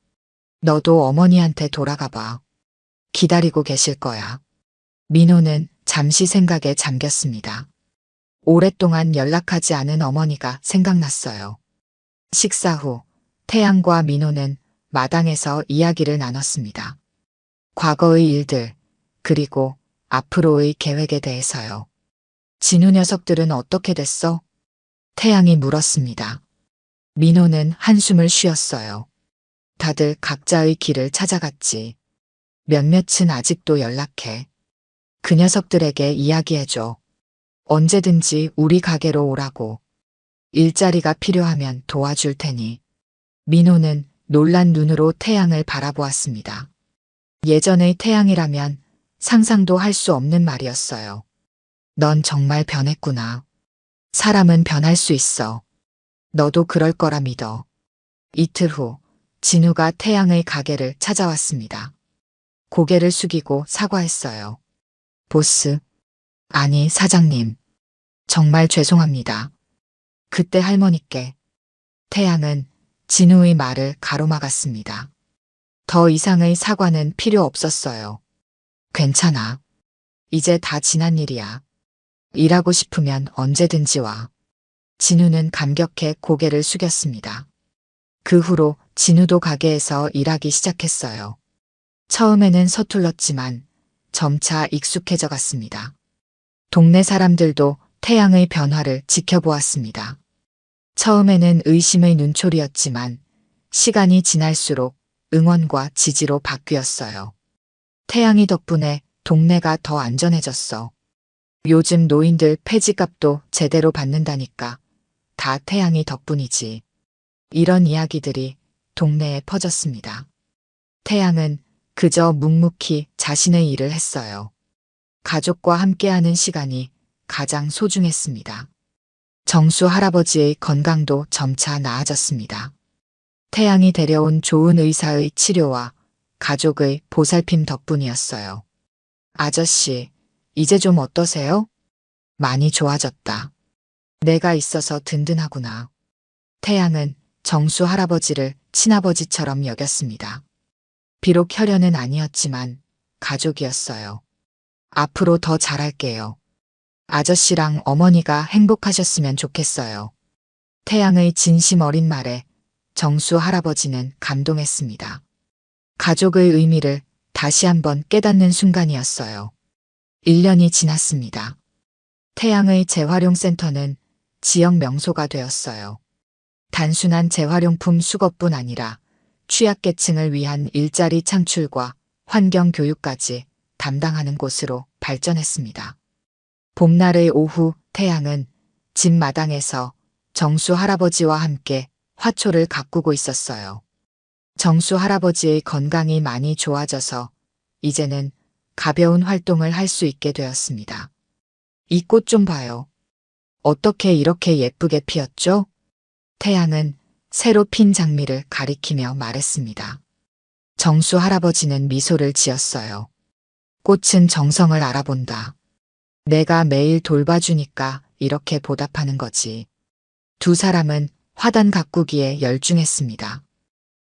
너도 어머니한테 돌아가 봐. 기다리고 계실 거야. 민호는 잠시 생각에 잠겼습니다. 오랫동안 연락하지 않은 어머니가 생각났어요. 식사 후 태양과 민호는 마당에서 이야기를 나눴습니다. 과거의 일들, 그리고 앞으로의 계획에 대해서요. 진우 녀석들은 어떻게 됐어? 태양이 물었습니다. 민호는 한숨을 쉬었어요. 다들 각자의 길을 찾아갔지. 몇몇은 아직도 연락해. 그 녀석들에게 이야기해줘. 언제든지 우리 가게로 오라고. 일자리가 필요하면 도와줄 테니. 민호는 놀란 눈으로 태양을 바라보았습니다. 예전의 태양이라면 상상도 할 수 없는 말이었어요. 넌 정말 변했구나. 사람은 변할 수 있어. 너도 그럴 거라 믿어. 이틀 후 진우가 태양의 가게를 찾아왔습니다. 고개를 숙이고 사과했어요. 보스, 아니 사장님. 정말 죄송합니다. 그때 할머니께. 태양은 진우의 말을 가로막았습니다. 더 이상의 사과는 필요 없었어요. 괜찮아. 이제 다 지난 일이야. 일하고 싶으면 언제든지 와. 진우는 감격해 고개를 숙였습니다. 그 후로 진우도 가게에서 일하기 시작했어요. 처음에는 서툴렀지만 점차 익숙해져 갔습니다. 동네 사람들도 태양의 변화를 지켜보았습니다. 처음에는 의심의 눈초리였지만 시간이 지날수록 응원과 지지로 바뀌었어요. 태양이 덕분에 동네가 더 안전해졌어. 요즘 노인들 폐지값도 제대로 받는다니까. 다 태양이 덕분이지. 이런 이야기들이 동네에 퍼졌습니다. 태양은 그저 묵묵히 자신의 일을 했어요. 가족과 함께하는 시간이 가장 소중했습니다. 정수 할아버지의 건강도 점차 나아졌습니다. 태양이 데려온 좋은 의사의 치료와 가족의 보살핌 덕분이었어요. 아저씨, 이제 좀 어떠세요? 많이 좋아졌다. 내가 있어서 든든하구나. 태양은 정수 할아버지를 친아버지처럼 여겼습니다. 비록 혈연은 아니었지만 가족이었어요. 앞으로 더 잘할게요. 아저씨랑 어머니가 행복하셨으면 좋겠어요. 태양의 진심 어린 말에 정수 할아버지는 감동했습니다. 가족의 의미를 다시 한번 깨닫는 순간이었어요. 1년이 지났습니다. 태양의 재활용센터는 지역 명소가 되었어요. 단순한 재활용품 수거뿐 아니라 취약계층을 위한 일자리 창출과 환경 교육까지 담당하는 곳으로 발전했습니다. 봄날의 오후 태양은 집 마당에서 정수 할아버지와 함께 화초를 가꾸고 있었어요. 정수 할아버지의 건강이 많이 좋아져서 이제는 가벼운 활동을 할 수 있게 되었습니다. 이 꽃 좀 봐요. 어떻게 이렇게 예쁘게 피었죠? 태양은 새로 핀 장미를 가리키며 말했습니다. 정수 할아버지는 미소를 지었어요. 꽃은 정성을 알아본다. 내가 매일 돌봐주니까 이렇게 보답하는 거지. 두 사람은 화단 가꾸기에 열중했습니다.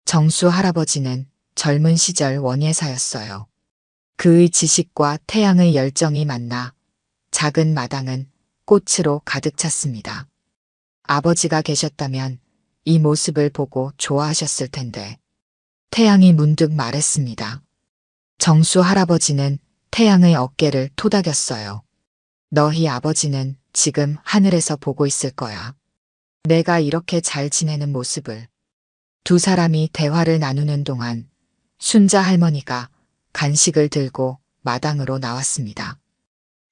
정수 할아버지는 젊은 시절 원예사였어요. 그의 지식과 태양의 열정이 만나 작은 마당은 꽃으로 가득 찼습니다. 아버지가 계셨다면 이 모습을 보고 좋아하셨을 텐데. 태양이 문득 말했습니다. 정수 할아버지는 태양의 어깨를 토닥였어요. 너희 아버지는 지금 하늘에서 보고 있을 거야. 내가 이렇게 잘 지내는 모습을. 두 사람이 대화를 나누는 동안 순자 할머니가 간식을 들고 마당으로 나왔습니다.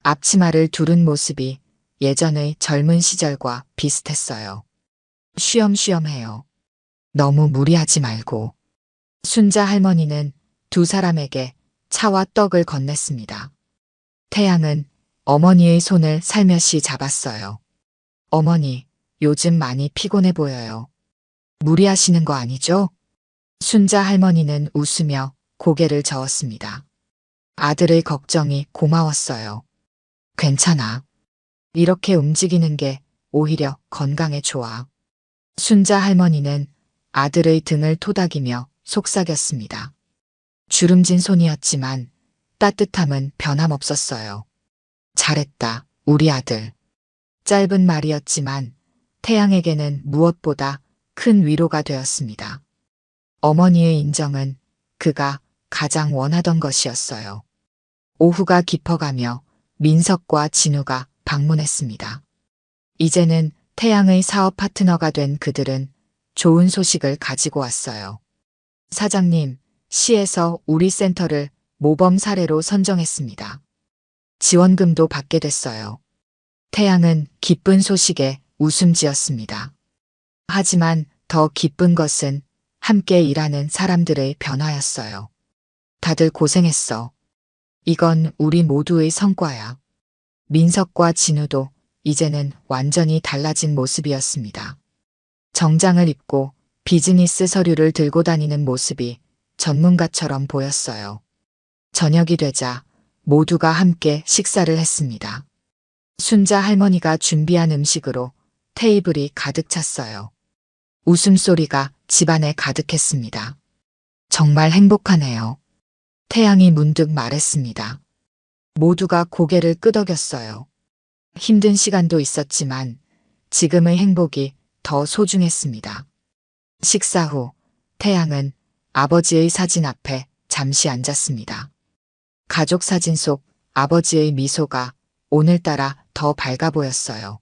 앞치마를 두른 모습이 예전의 젊은 시절과 비슷했어요. 쉬엄쉬엄해요. 너무 무리하지 말고. 순자 할머니는 두 사람에게 차와 떡을 건넸습니다. 태양은 어머니의 손을 살며시 잡았어요. 어머니, 요즘 많이 피곤해 보여요. 무리하시는 거 아니죠? 순자 할머니는 웃으며 고개를 저었습니다. 아들의 걱정이 고마웠어요. 괜찮아. 이렇게 움직이는 게 오히려 건강에 좋아. 순자 할머니는 아들의 등을 토닥이며 속삭였습니다. 주름진 손이었지만 따뜻함은 변함없었어요. 잘했다, 우리 아들. 짧은 말이었지만 태양에게는 무엇보다 큰 위로가 되었습니다. 어머니의 인정은 그가 가장 원하던 것이었어요. 오후가 깊어가며 민석과 진우가 방문했습니다. 이제는 태양의 사업 파트너가 된 그들은 좋은 소식을 가지고 왔어요. 사장님, 시에서 우리 센터를 모범 사례로 선정했습니다. 지원금도 받게 됐어요. 태양은 기쁜 소식에 웃음 지었습니다. 하지만 더 기쁜 것은 함께 일하는 사람들의 변화였어요. 다들 고생했어. 이건 우리 모두의 성과야. 민석과 진우도 이제는 완전히 달라진 모습이었습니다. 정장을 입고 비즈니스 서류를 들고 다니는 모습이 전문가처럼 보였어요. 저녁이 되자 모두가 함께 식사를 했습니다. 순자 할머니가 준비한 음식으로 테이블이 가득 찼어요. 웃음소리가 집안에 가득했습니다. 정말 행복하네요. 태양이 문득 말했습니다. 모두가 고개를 끄덕였어요. 힘든 시간도 있었지만 지금의 행복이 더 소중했습니다. 식사 후 태양은 아버지의 사진 앞에 잠시 앉았습니다. 가족 사진 속 아버지의 미소가 오늘따라 더 밝아 보였어요.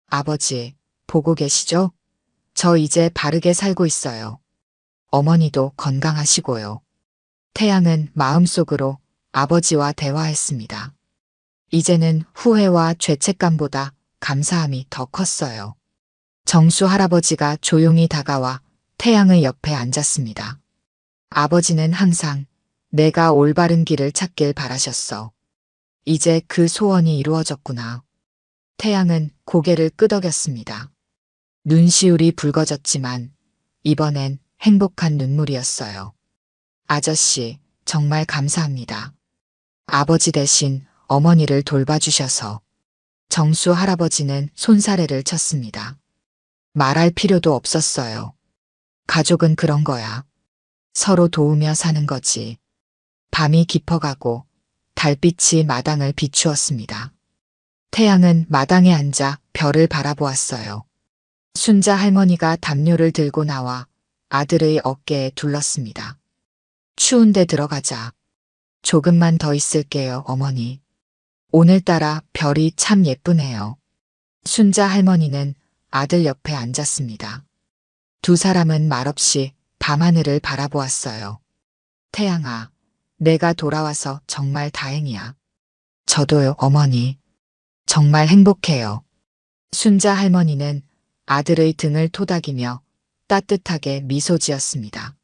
아버지, 보고 계시죠? 저 이제 바르게 살고 있어요. 어머니도 건강하시고요. 태양은 마음속으로 아버지와 대화했습니다. 이제는 후회와 죄책감보다 감사함이 더 컸어요. 정수 할아버지가 조용히 다가와 태양의 옆에 앉았습니다. 아버지는 항상 내가 올바른 길을 찾길 바라셨어. 이제 그 소원이 이루어졌구나. 태양은 고개를 끄덕였습니다. 눈시울이 붉어졌지만 이번엔 행복한 눈물이었어요. 아저씨, 정말 감사합니다. 아버지 대신 어머니를 돌봐주셔서. 정수 할아버지는 손사래를 쳤습니다. 말할 필요도 없었어요. 가족은 그런 거야. 서로 도우며 사는 거지. 밤이 깊어가고 달빛이 마당을 비추었습니다. 태양은 마당에 앉아 별을 바라보았어요. 순자 할머니가 담요를 들고 나와 아들의 어깨에 둘렀습니다. 추운데 들어가자. 조금만 더 있을게요, 어머니. 오늘따라 별이 참 예쁘네요. 순자 할머니는 아들 옆에 앉았습니다. 두 사람은 말없이 밤하늘을 바라보았어요. 태양아, 내가 돌아와서 정말 다행이야. 저도요, 어머니. 정말 행복해요. 순자 할머니는 아들의 등을 토닥이며 따뜻하게 미소 지었습니다.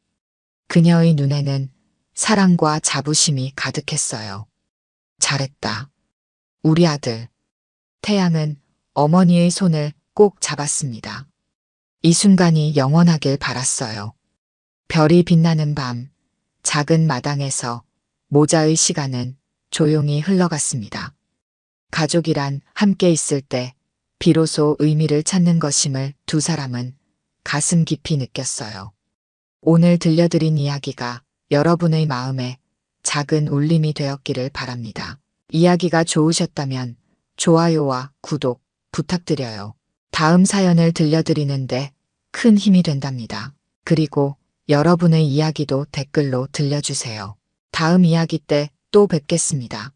그녀의 눈에는 사랑과 자부심이 가득했어요. 잘했다. 우리 아들. 태양은 어머니의 손을 꼭 잡았습니다. 이 순간이 영원하길 바랐어요. 별이 빛나는 밤, 작은 마당에서 모자의 시간은 조용히 흘러갔습니다. 가족이란 함께 있을 때 비로소 의미를 찾는 것임을 두 사람은 가슴 깊이 느꼈어요. 오늘 들려드린 이야기가 여러분의 마음에 작은 울림이 되었기를 바랍니다. 이야기가 좋으셨다면 좋아요와 구독 부탁드려요. 다음 사연을 들려드리는데 큰 힘이 된답니다. 그리고 여러분의 이야기도 댓글로 들려주세요. 다음 이야기 때 또 뵙겠습니다.